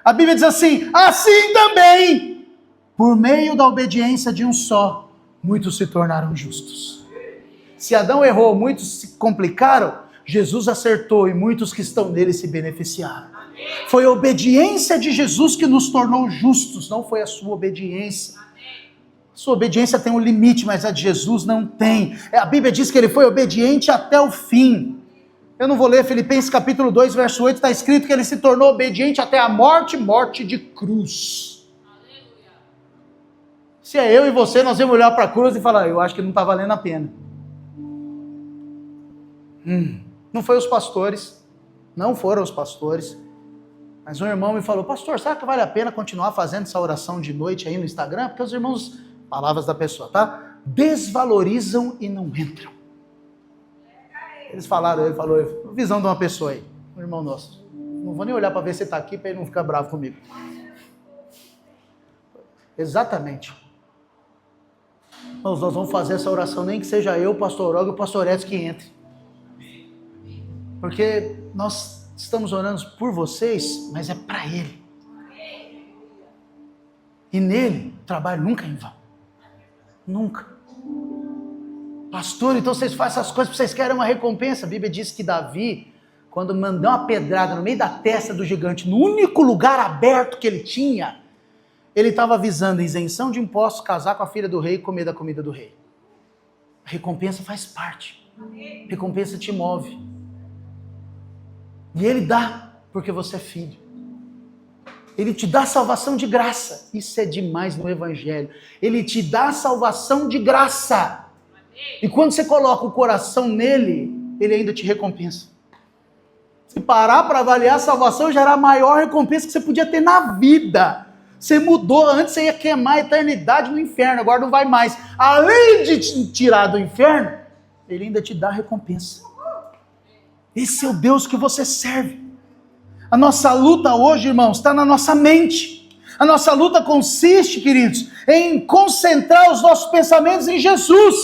A Bíblia diz assim também, por meio da obediência de um só, muitos se tornaram justos. Se Adão errou, muitos se complicaram, Jesus acertou e muitos que estão nele se beneficiaram. Foi a obediência de Jesus que nos tornou justos, não foi a sua obediência. A sua obediência tem um limite, mas a de Jesus não tem. A Bíblia diz que ele foi obediente até o fim. Eu não vou ler Filipenses capítulo 2, verso 8, está escrito que ele se tornou obediente até a morte, morte de cruz. Se é eu e você, nós vamos olhar para a cruz e falar, eu acho que não está valendo a pena. Não foi os pastores, não foram os pastores, mas um irmão me falou, pastor, será que vale a pena continuar fazendo essa oração de noite aí no Instagram? Porque os irmãos, palavras da pessoa, tá? Desvalorizam e não entram. Eles falaram, ele falou, visão de uma pessoa aí, um irmão nosso. Não vou nem olhar para ver se está aqui, para ele não ficar bravo comigo. Exatamente. Nós vamos fazer essa oração, nem que seja eu, o pastor Og e o pastor Edson que entre. Porque nós estamos orando por vocês, mas é para Ele. E nele, o trabalho nunca é em vão. Nunca. Pastor, então vocês fazem essas coisas porque vocês querem uma recompensa. A Bíblia diz que Davi, quando mandou uma pedrada no meio da testa do gigante, no único lugar aberto que ele tinha, ele estava avisando isenção de impostos, casar com a filha do rei e comer da comida do rei. A recompensa faz parte. A recompensa te move. E Ele dá, porque você é filho. Ele te dá salvação de graça. Isso é demais no Evangelho. Ele te dá salvação de graça. E quando você coloca o coração nele, Ele ainda te recompensa. Se parar para avaliar a salvação, já era a maior recompensa que você podia ter na vida. Você mudou, antes você ia queimar a eternidade no inferno, agora não vai mais. Além de te tirar do inferno, Ele ainda te dá recompensa. Esse é o Deus que você serve. A nossa luta hoje, irmãos, está na nossa mente. A nossa luta consiste, queridos, em concentrar os nossos pensamentos em Jesus,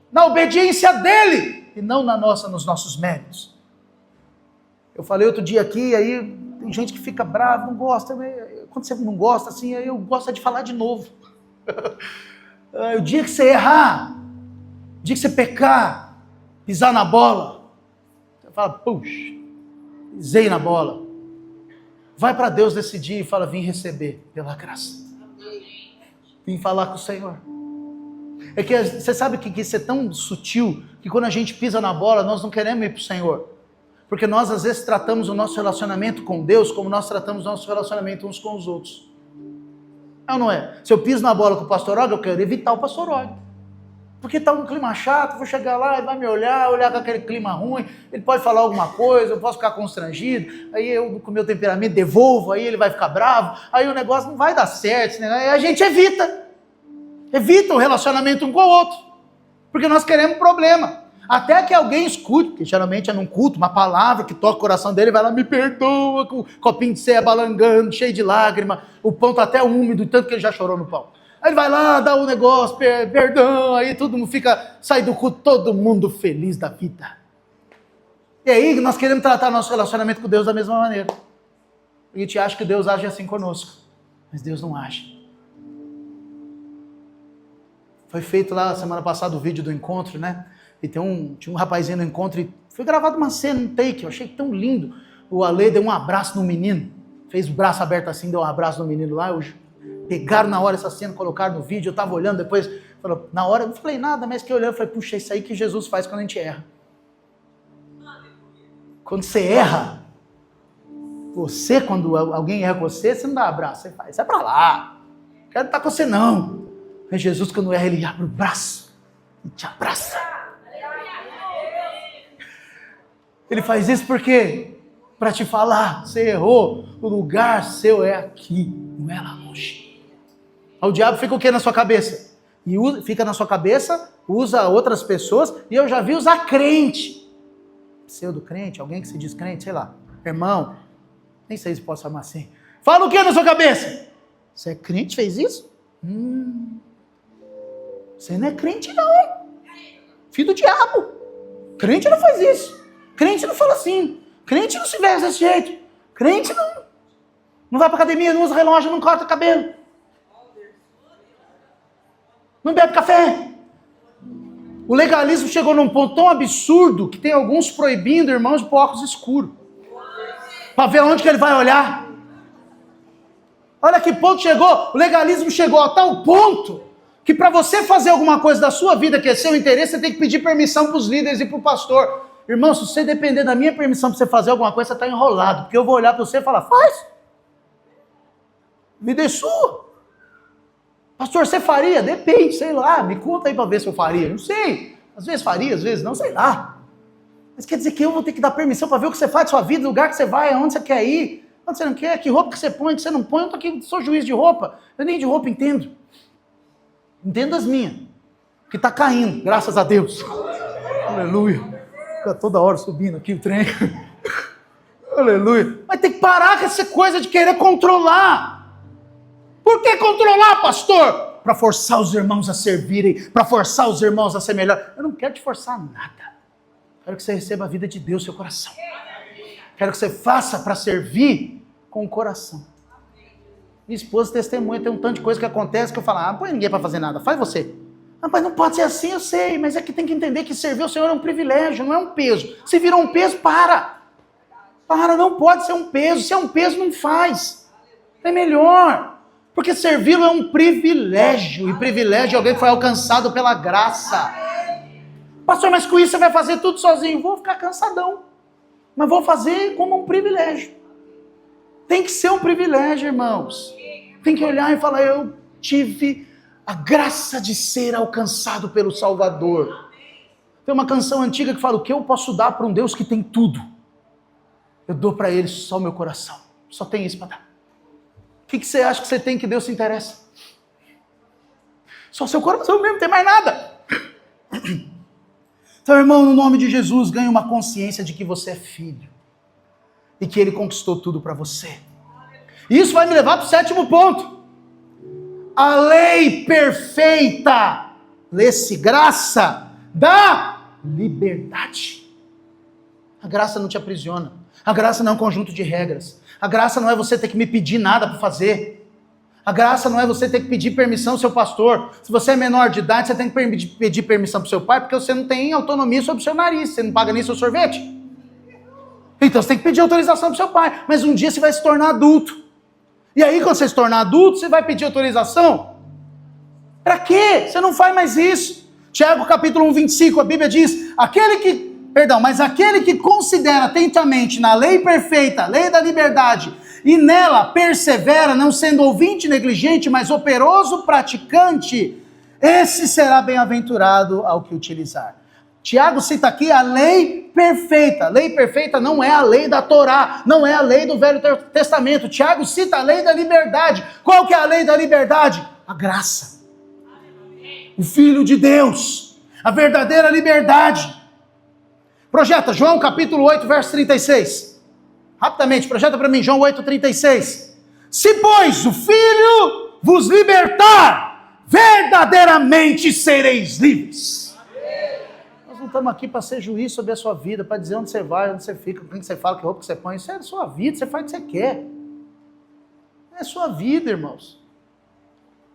na obediência dele, e não nos nossos méritos. Eu falei outro dia aqui, aí tem gente que fica bravo, não gosta. Quando você não gosta, assim, eu gosto de falar de novo. O dia que você errar, o dia que você pecar, pisar na bola, você fala, puxa, pisei na bola. Vai para Deus decidir e fala, vim receber pela graça. Vim falar com o Senhor. É que você sabe que isso é tão sutil, que quando a gente pisa na bola, nós não queremos ir para o Senhor. Porque nós às vezes tratamos o nosso relacionamento com Deus como nós tratamos o nosso relacionamento uns com os outros. É ou não é? Se eu piso na bola com o pastor Og, eu quero evitar o pastor Og. Porque está um clima chato, vou chegar lá, ele vai me olhar com aquele clima ruim, ele pode falar alguma coisa, eu posso ficar constrangido, aí eu com o meu temperamento devolvo, aí ele vai ficar bravo, aí o negócio não vai dar certo, aí a gente evita o relacionamento um com o outro, porque nós queremos problema, até que alguém escute, porque geralmente é num culto, uma palavra que toca o coração dele, vai lá, me perdoa, com o copinho de ceia balangando, cheio de lágrima, o pão está até úmido, tanto que ele já chorou no pão. Aí ele vai lá, dá um negócio, perdão, aí todo mundo sai do culto, todo mundo feliz da vida. E aí nós queremos tratar nosso relacionamento com Deus da mesma maneira. A gente acha que Deus age assim conosco, mas Deus não age. Foi feito lá semana passada o vídeo do encontro, né? E tinha um rapazinho no encontro e foi gravado uma cena, um take, eu achei tão lindo. O Ale deu um abraço no menino, fez o braço aberto assim, deu um abraço no menino lá, pegaram na hora essa cena, colocaram no vídeo, eu estava olhando depois, na hora eu não falei nada, mas que olhando, eu falei, puxa, isso aí que Jesus faz quando a gente erra. Quando você erra, quando alguém erra com você, você não dá abraço, você faz, sai pra lá, não quero estar com você não. Mas Jesus quando erra, ele abre o braço e te abraça. Ele faz isso porque, para te falar, você errou, o lugar seu é aqui, não é lá longe. O diabo fica o que na sua cabeça? Fica na sua cabeça, usa outras pessoas, e eu já vi usar crente, pseudo-crente, alguém que se diz crente, sei lá, irmão, nem sei se posso chamar assim. Fala o que na sua cabeça? Você é crente, fez isso? Você não é crente não, filho do diabo. Crente não faz isso, crente não fala assim, crente não se veste desse jeito, crente não vai pra academia, não usa relógio, não corta cabelo. Não bebe café. O legalismo chegou num ponto tão absurdo que tem alguns proibindo irmãos de pôr óculos escuros. Para ver onde que ele vai olhar. Olha que ponto chegou. O legalismo chegou a tal ponto que para você fazer alguma coisa da sua vida que é seu interesse, você tem que pedir permissão para os líderes e para o pastor. Irmão, se você depender da minha permissão para você fazer alguma coisa, você está enrolado. Porque eu vou olhar para você e falar, faz. Vida é sua. Pastor, você faria? Depende, sei lá, me conta aí para ver se eu faria. Não sei, às vezes faria, às vezes não, sei lá. Mas quer dizer que eu vou ter que dar permissão para ver o que você faz da sua vida, o lugar que você vai, aonde você quer ir, onde você não quer, que roupa que você põe, que você não põe. Eu tô aqui, sou juiz de roupa, eu nem de roupa entendo. Entendo as minhas, que está caindo, graças a Deus. Aleluia. Fica toda hora subindo aqui o trem. Aleluia. Mas tem que parar com essa coisa de querer controlar. Por que controlar, pastor? Para forçar os irmãos a servirem, para forçar os irmãos a ser melhor. Eu não quero te forçar nada. Quero que você receba a vida de Deus no seu coração. Quero que você faça para servir com o coração. Minha esposa testemunha, tem um tanto de coisa que acontece que eu falo, não põe ninguém para fazer nada, faz você. Mas não pode ser assim, eu sei, mas é que tem que entender que servir ao Senhor é um privilégio, não é um peso. Se virou um peso, para, não pode ser um peso. Se é um peso, não faz. É melhor. Porque servi-lo é um privilégio. E privilégio é alguém que foi alcançado pela graça. Pastor, mas com isso você vai fazer tudo sozinho? Vou ficar cansadão. Mas vou fazer como um privilégio. Tem que ser um privilégio, irmãos. Tem que olhar e falar, eu tive a graça de ser alcançado pelo Salvador. Tem uma canção antiga que fala, o que eu posso dar para um Deus que tem tudo? Eu dou para ele só o meu coração. Só tem isso para dar. O que você acha que você tem que Deus se interessa? Só seu coração mesmo, não tem mais nada. Então, irmão, no nome de Jesus, ganhe uma consciência de que você é filho. E que Ele conquistou tudo para você. E isso vai me levar para o 7º ponto. A lei perfeita, lê-se graça, da liberdade. A graça não te aprisiona. A graça não é um conjunto de regras. A graça não é você ter que me pedir nada para fazer. A graça não é você ter que pedir permissão ao seu pastor. Se você é menor de idade, você tem que pedir permissão para o seu pai, porque você não tem autonomia sobre o seu nariz, você não paga nem seu sorvete. Então você tem que pedir autorização para o seu pai. Mas um dia você vai se tornar adulto. E aí, quando você se tornar adulto, você vai pedir autorização? Para quê? Você não faz mais isso. Tiago capítulo 1, 25, a Bíblia diz, mas aquele que considera atentamente na lei perfeita, a lei da liberdade, e nela persevera, não sendo ouvinte negligente, mas operoso praticante, esse será bem-aventurado ao que utilizar. Tiago cita aqui a lei perfeita. A lei perfeita não é a lei da Torá, não é a lei do Velho Testamento. Tiago cita a lei da liberdade. Qual que é a lei da liberdade? A graça. O Filho de Deus. A verdadeira liberdade. Projeta João capítulo 8, verso 36. Rapidamente, projeta para mim, João 8,36. Se, pois, o Filho vos libertar, verdadeiramente sereis livres. Nós não estamos aqui para ser juiz sobre a sua vida, para dizer onde você vai, onde você fica, com quem você fala, que roupa que você põe. Isso é a sua vida, você faz o que você quer. É a sua vida, irmãos.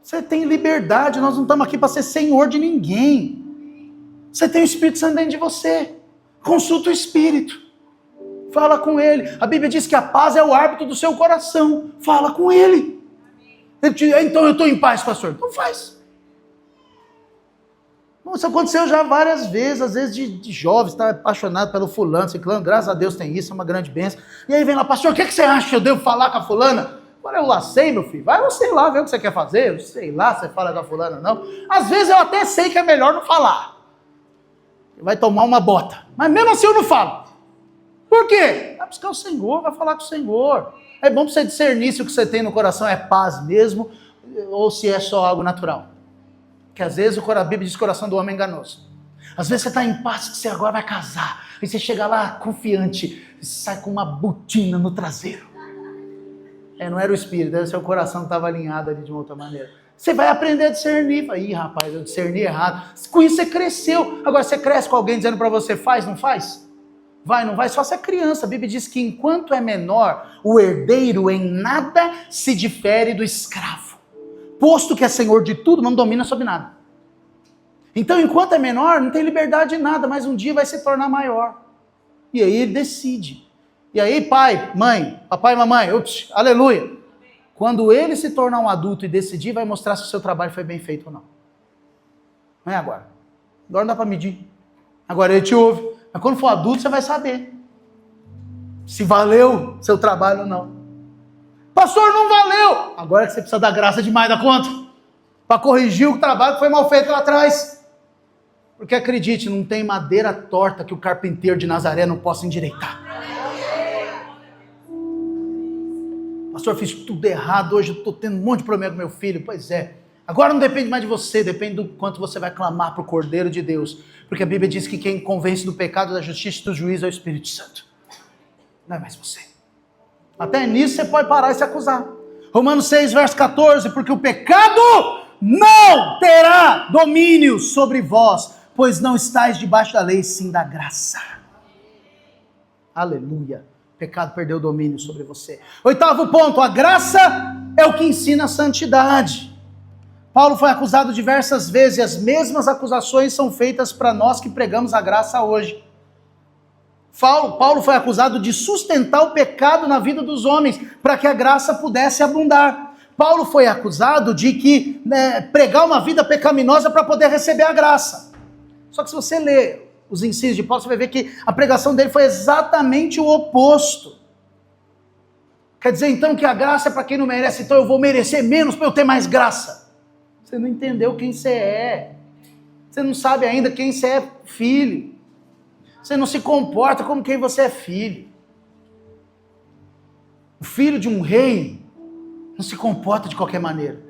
Você tem liberdade, nós não estamos aqui para ser senhor de ninguém. Você tem o Espírito Santo dentro de você. Consulta o Espírito. Fala com ele. A Bíblia diz que a paz é o árbitro do seu coração. Fala com ele. Então eu estou em paz, pastor. Então faz. Bom, isso aconteceu já várias vezes. Às vezes de jovens, está apaixonado pelo fulano, ciclano. Graças a Deus tem isso, é uma grande bênção. E aí vem lá, pastor, o que você acha que eu devo falar com a fulana? Agora eu lá sei, meu filho. Vai você lá ver o que você quer fazer. Eu sei lá se você fala com a fulana, não. Às vezes eu até sei que é melhor não falar. Vai tomar uma bota. Mas mesmo assim eu não falo. Por quê? Vai buscar o Senhor, vai falar com o Senhor. É bom para você discernir se o que você tem no coração é paz mesmo, ou se é só algo natural. Porque às vezes a Bíblia diz que o coração do homem é enganoso. Às vezes você está em paz que você agora vai casar. Aí você chega lá confiante, e sai com uma botina no traseiro. Não era o espírito, era o seu coração que estava alinhado ali de uma outra maneira. Você vai aprender a discernir. Ih, rapaz, eu discerni errado. Com isso você cresceu. Agora você cresce com alguém dizendo para você, faz, não faz? Vai, não vai? Só se é criança. A Bíblia diz que enquanto é menor, o herdeiro em nada se difere do escravo. Posto que é senhor de tudo, não domina sobre nada. Então, enquanto é menor, não tem liberdade de nada, mas um dia vai se tornar maior. E aí ele decide. E aí, pai, mãe, papai e mamãe, ups, aleluia. Quando ele se tornar um adulto e decidir, vai mostrar se o seu trabalho foi bem feito ou não. Não é agora. Agora não dá para medir. Agora ele te ouve. Mas quando for adulto, você vai saber se valeu seu trabalho ou não. Pastor, não valeu! Agora que você precisa da graça demais da conta. Para corrigir o trabalho que foi mal feito lá atrás. Porque acredite, não tem madeira torta que o carpinteiro de Nazaré não possa endireitar. Pastor, fiz tudo errado, hoje eu estou tendo um monte de problema com meu filho. Pois é. Agora não depende mais de você, depende do quanto você vai clamar para o Cordeiro de Deus. Porque a Bíblia diz que quem convence do pecado, da justiça e do juízo é o Espírito Santo. Não é mais você. Até nisso você pode parar e se acusar. Romanos 6, verso 14. Porque o pecado não terá domínio sobre vós, pois não estáis debaixo da lei, sim da graça. Aleluia. O pecado perdeu o domínio sobre você. 8º ponto. A graça é o que ensina a santidade. Paulo foi acusado diversas vezes e as mesmas acusações são feitas para nós que pregamos a graça hoje. Paulo foi acusado de sustentar o pecado na vida dos homens para que a graça pudesse abundar. Paulo foi acusado de pregar uma vida pecaminosa para poder receber a graça. Só que se você ler os ensinos de Paulo, você vai ver que a pregação dele foi exatamente o oposto. Quer dizer então que a graça é para quem não merece, então eu vou merecer menos para eu ter mais graça. Você não entendeu quem você é. Você não sabe ainda quem você é filho. Você não se comporta como quem você é filho. O filho de um rei não se comporta de qualquer maneira.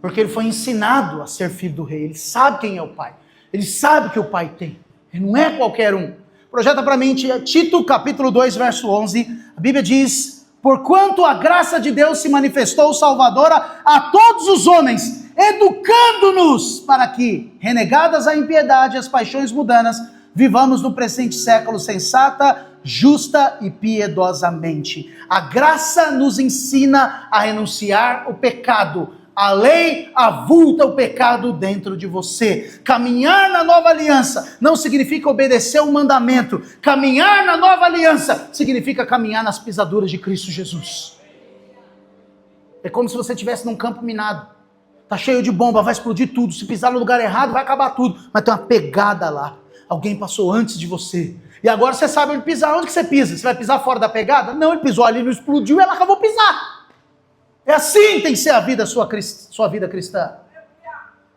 Porque ele foi ensinado a ser filho do rei. Ele sabe quem é o pai. Ele sabe o que o pai tem. Ele não é qualquer um. Projeta para mim Tito capítulo 2, verso 11. A Bíblia diz: porquanto a graça de Deus se manifestou salvadora a todos os homens, educando-nos para que, renegadas a impiedade e as paixões mundanas, vivamos no presente século sensata, justa e piedosamente. A graça nos ensina a renunciar o pecado. A lei avulta o pecado dentro de você. Caminhar na nova aliança não significa obedecer o mandamento. Caminhar na nova aliança significa caminhar nas pisaduras de Cristo Jesus. É como se você estivesse num campo minado. Tá cheio de bomba, vai explodir tudo. Se pisar no lugar errado, vai acabar tudo. Mas tem uma pegada lá. Alguém passou antes de você. E agora você sabe onde pisar. Onde que você pisa? Você vai pisar fora da pegada? Não, ele pisou ali, não explodiu e ela acabou de pisar. É assim tem que ser a vida, sua vida cristã.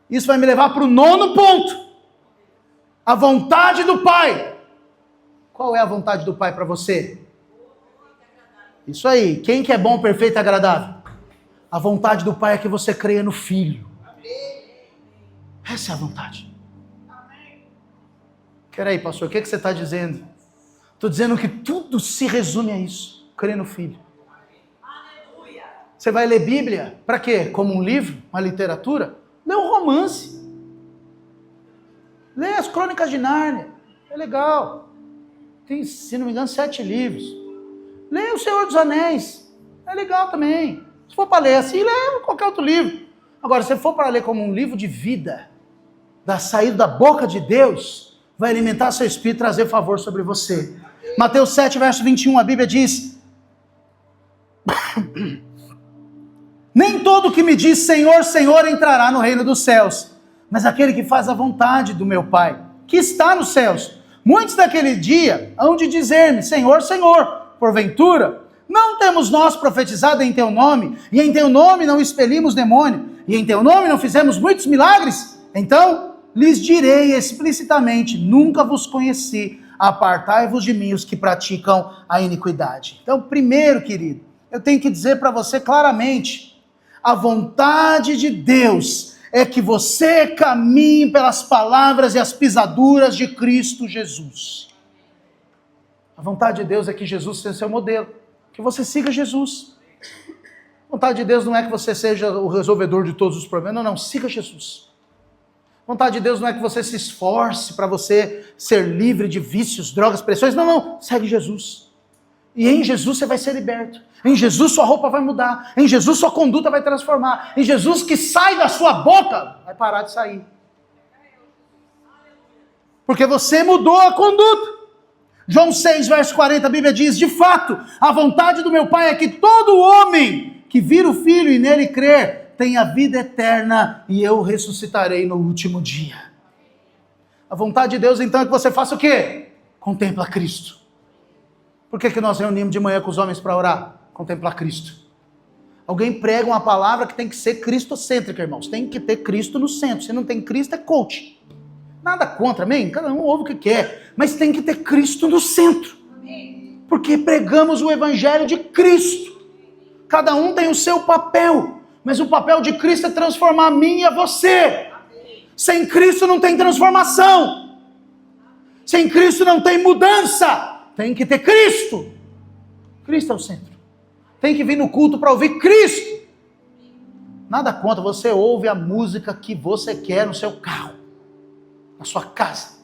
Isso vai me levar para o 9º ponto. A vontade do Pai. Qual é a vontade do Pai para você? Isso aí. Quem que é bom, perfeito e agradável? A vontade do Pai é que você creia no Filho. Essa é a vontade. Peraí, pastor, o que você está dizendo? Estou dizendo que tudo se resume a isso. Crer no Filho. Você vai ler Bíblia, para quê? Como um livro, uma literatura? Lê um romance. Lê as Crônicas de Nárnia. É legal. Tem, se não me engano, 7 livros. Lê o Senhor dos Anéis. É legal também. Se for para ler assim, lê qualquer outro livro. Agora, se for para ler como um livro de vida, da saída da boca de Deus, vai alimentar seu espírito e trazer favor sobre você. Mateus 7, verso 21, a Bíblia diz... Nem todo que me diz Senhor, Senhor entrará no reino dos céus, mas aquele que faz a vontade do meu Pai, que está nos céus. Muitos daquele dia hão de dizer-me, Senhor, Senhor, porventura, não temos nós profetizado em teu nome, e em teu nome não expelimos demônio, e em teu nome não fizemos muitos milagres? Então lhes direi explicitamente, nunca vos conheci, apartai-vos de mim os que praticam a iniquidade. Então, primeiro, querido, eu tenho que dizer para você claramente, a vontade de Deus é que você caminhe pelas palavras e as pisaduras de Cristo Jesus. A vontade de Deus é que Jesus seja seu modelo, que você siga Jesus. A vontade de Deus não é que você seja o resolvedor de todos os problemas, não, siga Jesus. A vontade de Deus não é que você se esforce para você ser livre de vícios, drogas, pressões, não, segue Jesus. E em Jesus você vai ser liberto. Em Jesus sua roupa vai mudar. Em Jesus sua conduta vai transformar. Em Jesus que sai da sua boca vai parar de sair. Porque você mudou a conduta. João 6, verso 40, a Bíblia diz, de fato, a vontade do meu Pai é que todo homem que vira o Filho e nele crer, tenha vida eterna e eu ressuscitarei no último dia. A vontade de Deus então é que você faça o quê? Contempla Cristo. Por que nós reunimos de manhã com os homens para orar? Contemplar Cristo. Alguém prega uma palavra que tem que ser cristocêntrica, irmãos. Tem que ter Cristo no centro. Se não tem Cristo, é coach. Nada contra, amém? Cada um ouve o que quer. Mas tem que ter Cristo no centro. Porque pregamos o Evangelho de Cristo. Cada um tem o seu papel. Mas o papel de Cristo é transformar a mim e a você. Sem Cristo não tem transformação. Sem Cristo não tem mudança. Tem que ter Cristo. Cristo é o centro. Tem que vir no culto para ouvir Cristo. Nada contra, você ouve a música que você quer no seu carro, na sua casa.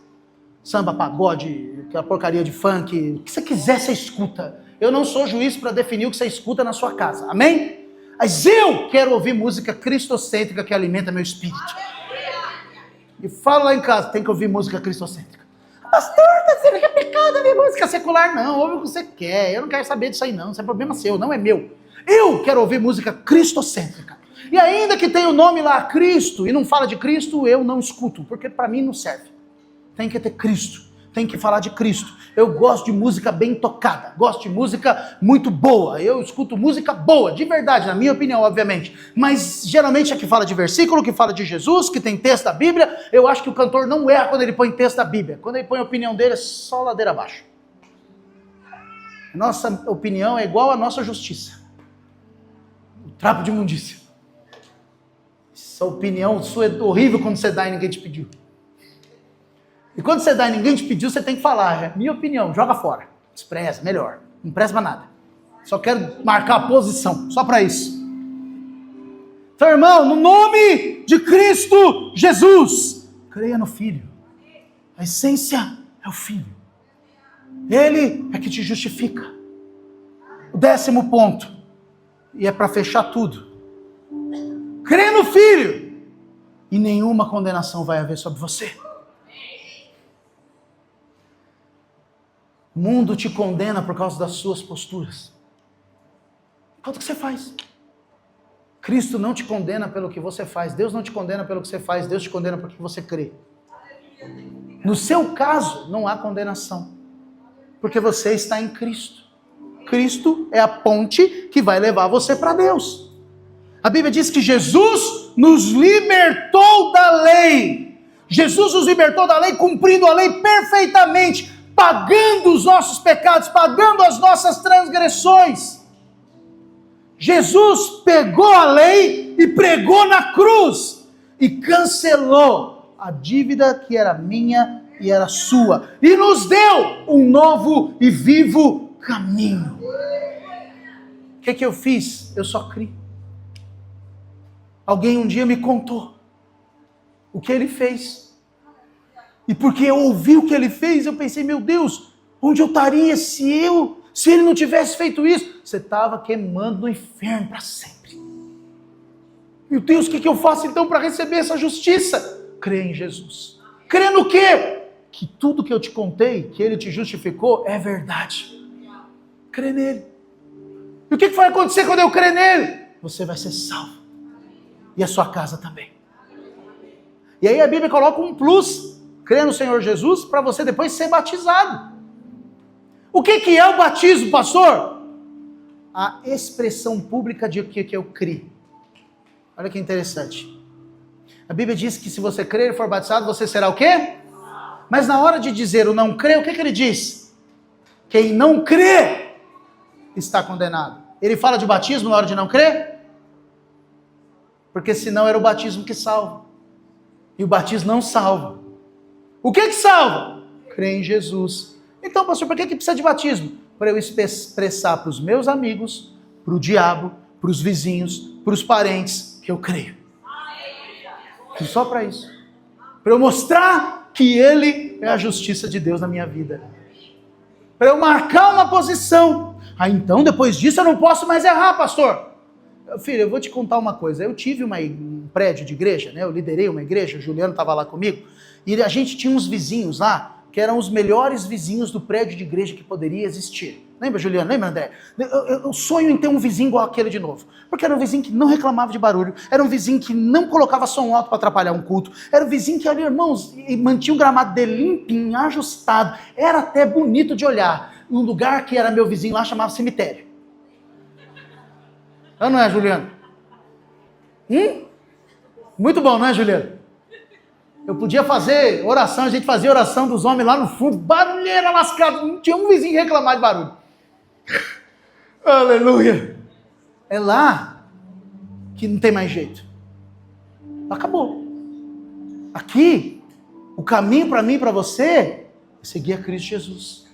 Samba, pagode, aquela porcaria de funk, o que você quiser você escuta. Eu não sou juiz para definir o que você escuta na sua casa, amém? Mas eu quero ouvir música cristocêntrica que alimenta meu espírito. E falo lá em casa, tem que ouvir música cristocêntrica. Pastor, tá dizendo que é pecado ouvir música secular? Não, ouve o que você quer. Eu não quero saber disso aí não, isso é problema seu, não é meu. Eu quero ouvir música cristocêntrica. E ainda que tenha o nome lá, Cristo, e não fala de Cristo, eu não escuto, porque para mim não serve. Tem que ter Cristo, tem que falar de Cristo. Eu gosto de música bem tocada, gosto de música muito boa. Eu escuto música boa, de verdade, na minha opinião, obviamente. Mas geralmente é que fala de versículo, que fala de Jesus, que tem texto da Bíblia. Eu acho que o cantor não erra quando ele põe texto da Bíblia. Quando ele põe a opinião dele, é só ladeira abaixo. Nossa opinião é igual à nossa justiça. O trapo de imundícia. Essa opinião sua é horrível quando você dá e ninguém te pediu. E quando você dá e ninguém te pediu, você tem que falar, é minha opinião, joga fora. Despreza, melhor. Não presta pra nada. Só quero marcar a posição, só para isso. Então, irmão, no nome de Cristo Jesus, creia no Filho. A essência é É o Filho. Ele é que te justifica. O 10º ponto, e é para fechar tudo. Crê no Filho e nenhuma condenação vai haver sobre você. O mundo te condena por causa das suas posturas. Por causa do que você faz. Cristo não te condena pelo que você faz. Deus não te condena pelo que você faz. Deus te condena pelo que você crê. No seu caso, não há condenação. Porque você está em Cristo. Cristo é a ponte que vai levar você para Deus. A Bíblia diz que Jesus nos libertou da lei. Jesus nos libertou da lei, cumprindo a lei perfeitamente, pagando os nossos pecados, pagando as nossas transgressões. Jesus pegou a lei e pregou na cruz e cancelou a dívida que era minha e era sua, e nos deu um novo e vivo caminho. O que eu fiz? Eu só criei. Alguém um dia me contou o que ele fez. E porque eu ouvi o que ele fez, eu pensei, meu Deus, onde eu estaria se ele não tivesse feito isso? Você estava queimando no inferno para sempre. Meu Deus, o que eu faço então para receber essa justiça? Crê em Jesus. Crê no quê? Que tudo que eu te contei, que ele te justificou, é verdade. Crê nele. E o que vai acontecer quando eu crer nele? Você vai ser salvo. E a sua casa também. E aí a Bíblia coloca um plus. Crê no Senhor Jesus para você depois ser batizado. O que é o batismo, pastor? A expressão pública de que eu criei. Olha que interessante. A Bíblia diz que se você crer e for batizado, você será o quê? Mas na hora de dizer o não crê, o que ele diz? Quem não crê está condenado. Ele fala de batismo na hora de não crer? Porque senão era o batismo que salva. E o batismo não salva. O que salva? Crer em Jesus. Então, pastor, por que precisa de batismo? Para eu expressar para os meus amigos, para o diabo, para os vizinhos, para os parentes, que eu creio. E só para isso. Para eu mostrar que ele é a justiça de Deus na minha vida. Para eu marcar uma posição. Então, depois disso, eu não posso mais errar, pastor. Filho, eu vou te contar uma coisa. Eu tive um prédio de igreja, né? Eu liderei uma igreja, o Juliano estava lá comigo, e a gente tinha uns vizinhos lá, que eram os melhores vizinhos do prédio de igreja que poderia existir. Lembra, Juliano? Lembra, André? Eu sonho em ter um vizinho igual aquele de novo. Porque era um vizinho que não reclamava de barulho, era um vizinho que não colocava som alto para atrapalhar um culto, era um vizinho que, olha, irmãos, mantinha o gramado dele limpinho, ajustado, era até bonito de olhar. Um lugar que era meu vizinho lá chamava cemitério. Não é, Juliano? Muito bom, não é, Juliano? Eu podia fazer oração, a gente fazia oração dos homens lá no fundo, barulheira lascada, não tinha um vizinho reclamar de barulho. Aleluia! É lá que não tem mais jeito. Acabou. Aqui, o caminho para mim e para você é seguir a Cristo Jesus.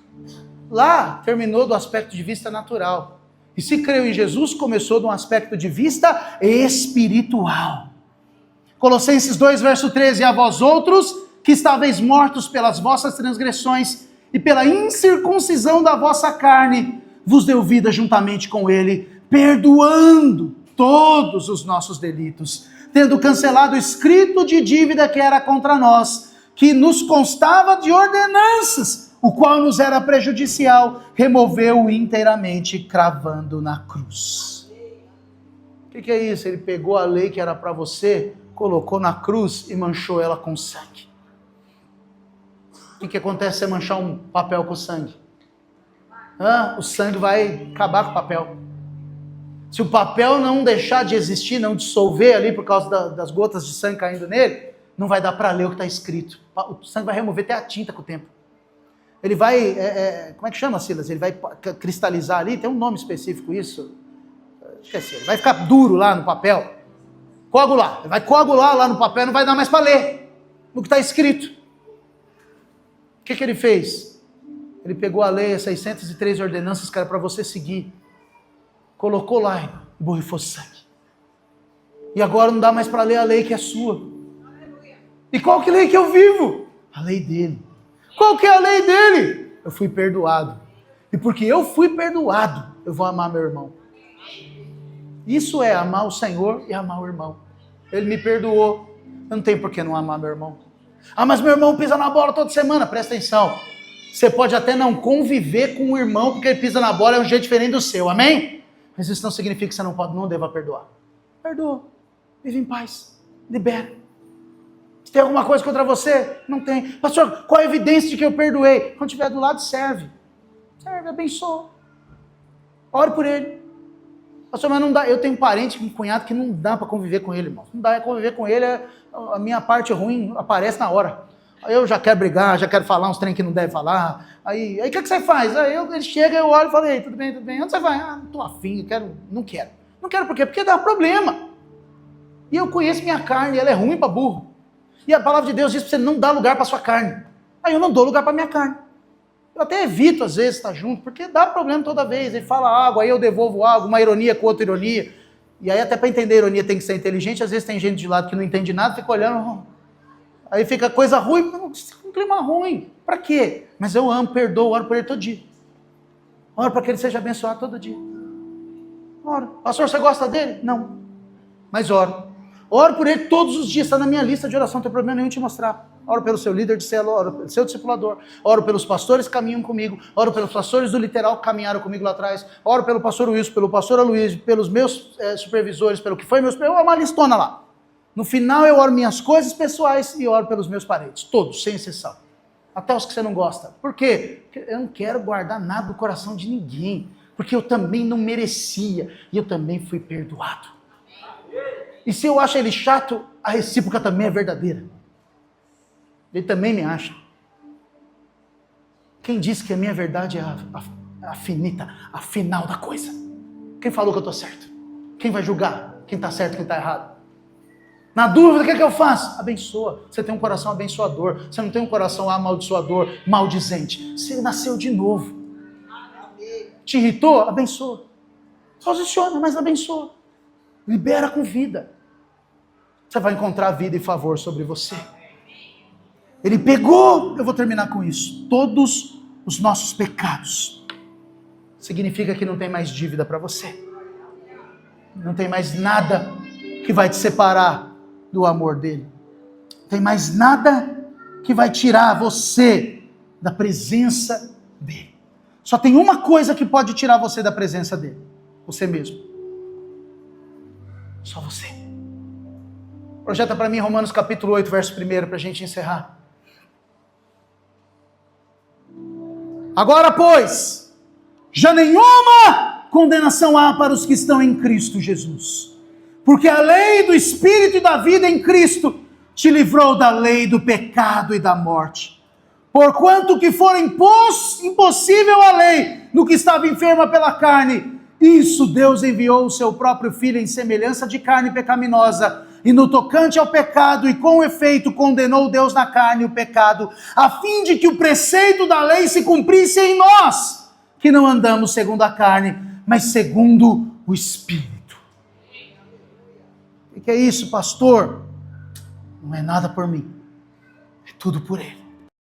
Lá, terminou do aspecto de vista natural. E se creu em Jesus, começou de um aspecto de vista espiritual. Colossenses 2, verso 13, a vós outros, que estáveis mortos pelas vossas transgressões e pela incircuncisão da vossa carne, vos deu vida juntamente com ele, perdoando todos os nossos delitos, tendo cancelado o escrito de dívida que era contra nós, que nos constava de ordenanças, o qual nos era prejudicial, removeu-o inteiramente, cravando na cruz. O que é isso? Ele pegou a lei que era para você, colocou na cruz e manchou ela com sangue. O que acontece se você manchar um papel com sangue? O sangue vai acabar com o papel. Se o papel não deixar de existir, não dissolver ali por causa das gotas de sangue caindo nele, não vai dar para ler o que está escrito. O sangue vai remover até a tinta com o tempo. Ele vai, como é que chama, Silas? Ele vai cristalizar ali, tem um nome específico isso. Esqueci, ele vai ficar duro lá no papel. Coagular. Ele vai coagular lá no papel, não vai dar mais para ler o que está escrito. O que ele fez? Ele pegou a lei, as 603 ordenanças que era para você seguir, colocou lá e borrifou sangue. E agora não dá mais para ler a lei que é sua. E qual que lei que eu vivo? A lei dele. Qual que é a lei dele? Eu fui perdoado. E porque eu fui perdoado, eu vou amar meu irmão. Isso é amar o Senhor e amar o irmão. Ele me perdoou. Eu não tenho por que não amar meu irmão. Ah, mas meu irmão pisa na bola toda semana. Presta atenção. Você pode até não conviver com o irmão porque ele pisa na bola, é um jeito diferente do seu. Amém? Mas isso não significa que você não deva perdoar. Perdoa. Vive em paz. Libera. Se tem alguma coisa contra você? Não tem. Pastor, qual a evidência de que eu perdoei? Quando estiver do lado, serve. Serve, abençoa. Ore por ele. Pastor, mas não dá. Eu tenho um parente, um cunhado que não dá para conviver com ele, irmão. Não dá para conviver com ele, a minha parte ruim aparece na hora. Aí eu já quero brigar, já quero falar uns trem que não deve falar. Aí o que você faz? Aí ele chega, eu olho e falo, ei, tudo bem, tudo bem. Onde você vai? Ah, não tô afim, não quero. Não quero por quê? Porque dá problema. E eu conheço minha carne, ela é ruim para burro. E a palavra de Deus diz para você não dar lugar para sua carne. Aí eu não dou lugar para minha carne. Eu até evito, às vezes, estar junto, porque dá problema toda vez. Ele fala algo, aí eu devolvo algo, uma ironia com outra ironia. E aí, até para entender a ironia, tem que ser inteligente. Às vezes tem gente de lado que não entende nada, fica olhando. Aí fica coisa ruim, um clima ruim. Para quê? Mas eu amo, perdoo, oro por ele todo dia. Oro para que ele seja abençoado todo dia. Oro. Pastor, você gosta dele? Não. Mas oro. Oro por ele todos os dias, está na minha lista de oração, não tem problema nenhum te mostrar. Oro pelo seu líder de célula, oro pelo seu discipulador, oro pelos pastores que caminham comigo, oro pelos pastores do literal que caminharam comigo lá atrás, oro pelo pastor Wilson, pelo pastor Aloysio, pelos meus supervisores, pelo que foi meus... É uma listona lá. No final eu oro minhas coisas pessoais e oro pelos meus parentes, todos, sem exceção. Até os que você não gosta. Por quê? Porque eu não quero guardar nada do coração de ninguém, porque eu também não merecia e eu também fui perdoado. E se eu acho ele chato, a recíproca também é verdadeira. Ele também me acha. Quem disse que a minha verdade é a finita, a final da coisa? Quem falou que eu estou certo? Quem vai julgar quem está certo e quem está errado? Na dúvida, o que é que eu faço? Abençoa. Você tem um coração abençoador. Você não tem um coração amaldiçoador, maldizente. Você nasceu de novo. Te irritou? Abençoa. Posiciona, mas abençoa. Libera com vida. Você vai encontrar vida e favor sobre você. Ele pegou, eu vou terminar com isso, todos os nossos pecados. Significa que não tem mais dívida para você. Não tem mais nada que vai te separar do amor dele. Não tem mais nada que vai tirar você da presença dele. Só tem uma coisa que pode tirar você da presença dele. Você mesmo. Só você. Projeta para mim Romanos capítulo 8, verso 1, para a gente encerrar. Agora, pois, já nenhuma condenação há para os que estão em Cristo Jesus. Porque a lei do Espírito e da vida em Cristo te livrou da lei do pecado e da morte. Porquanto que for impossível a lei no que estava enferma pela carne, isso Deus enviou o seu próprio Filho em semelhança de carne pecaminosa, e no tocante ao pecado, e com efeito condenou Deus na carne o pecado, a fim de que o preceito da lei se cumprisse em nós, que não andamos segundo a carne, mas segundo o Espírito. O que é isso, pastor? Não é nada por mim, é tudo por Ele.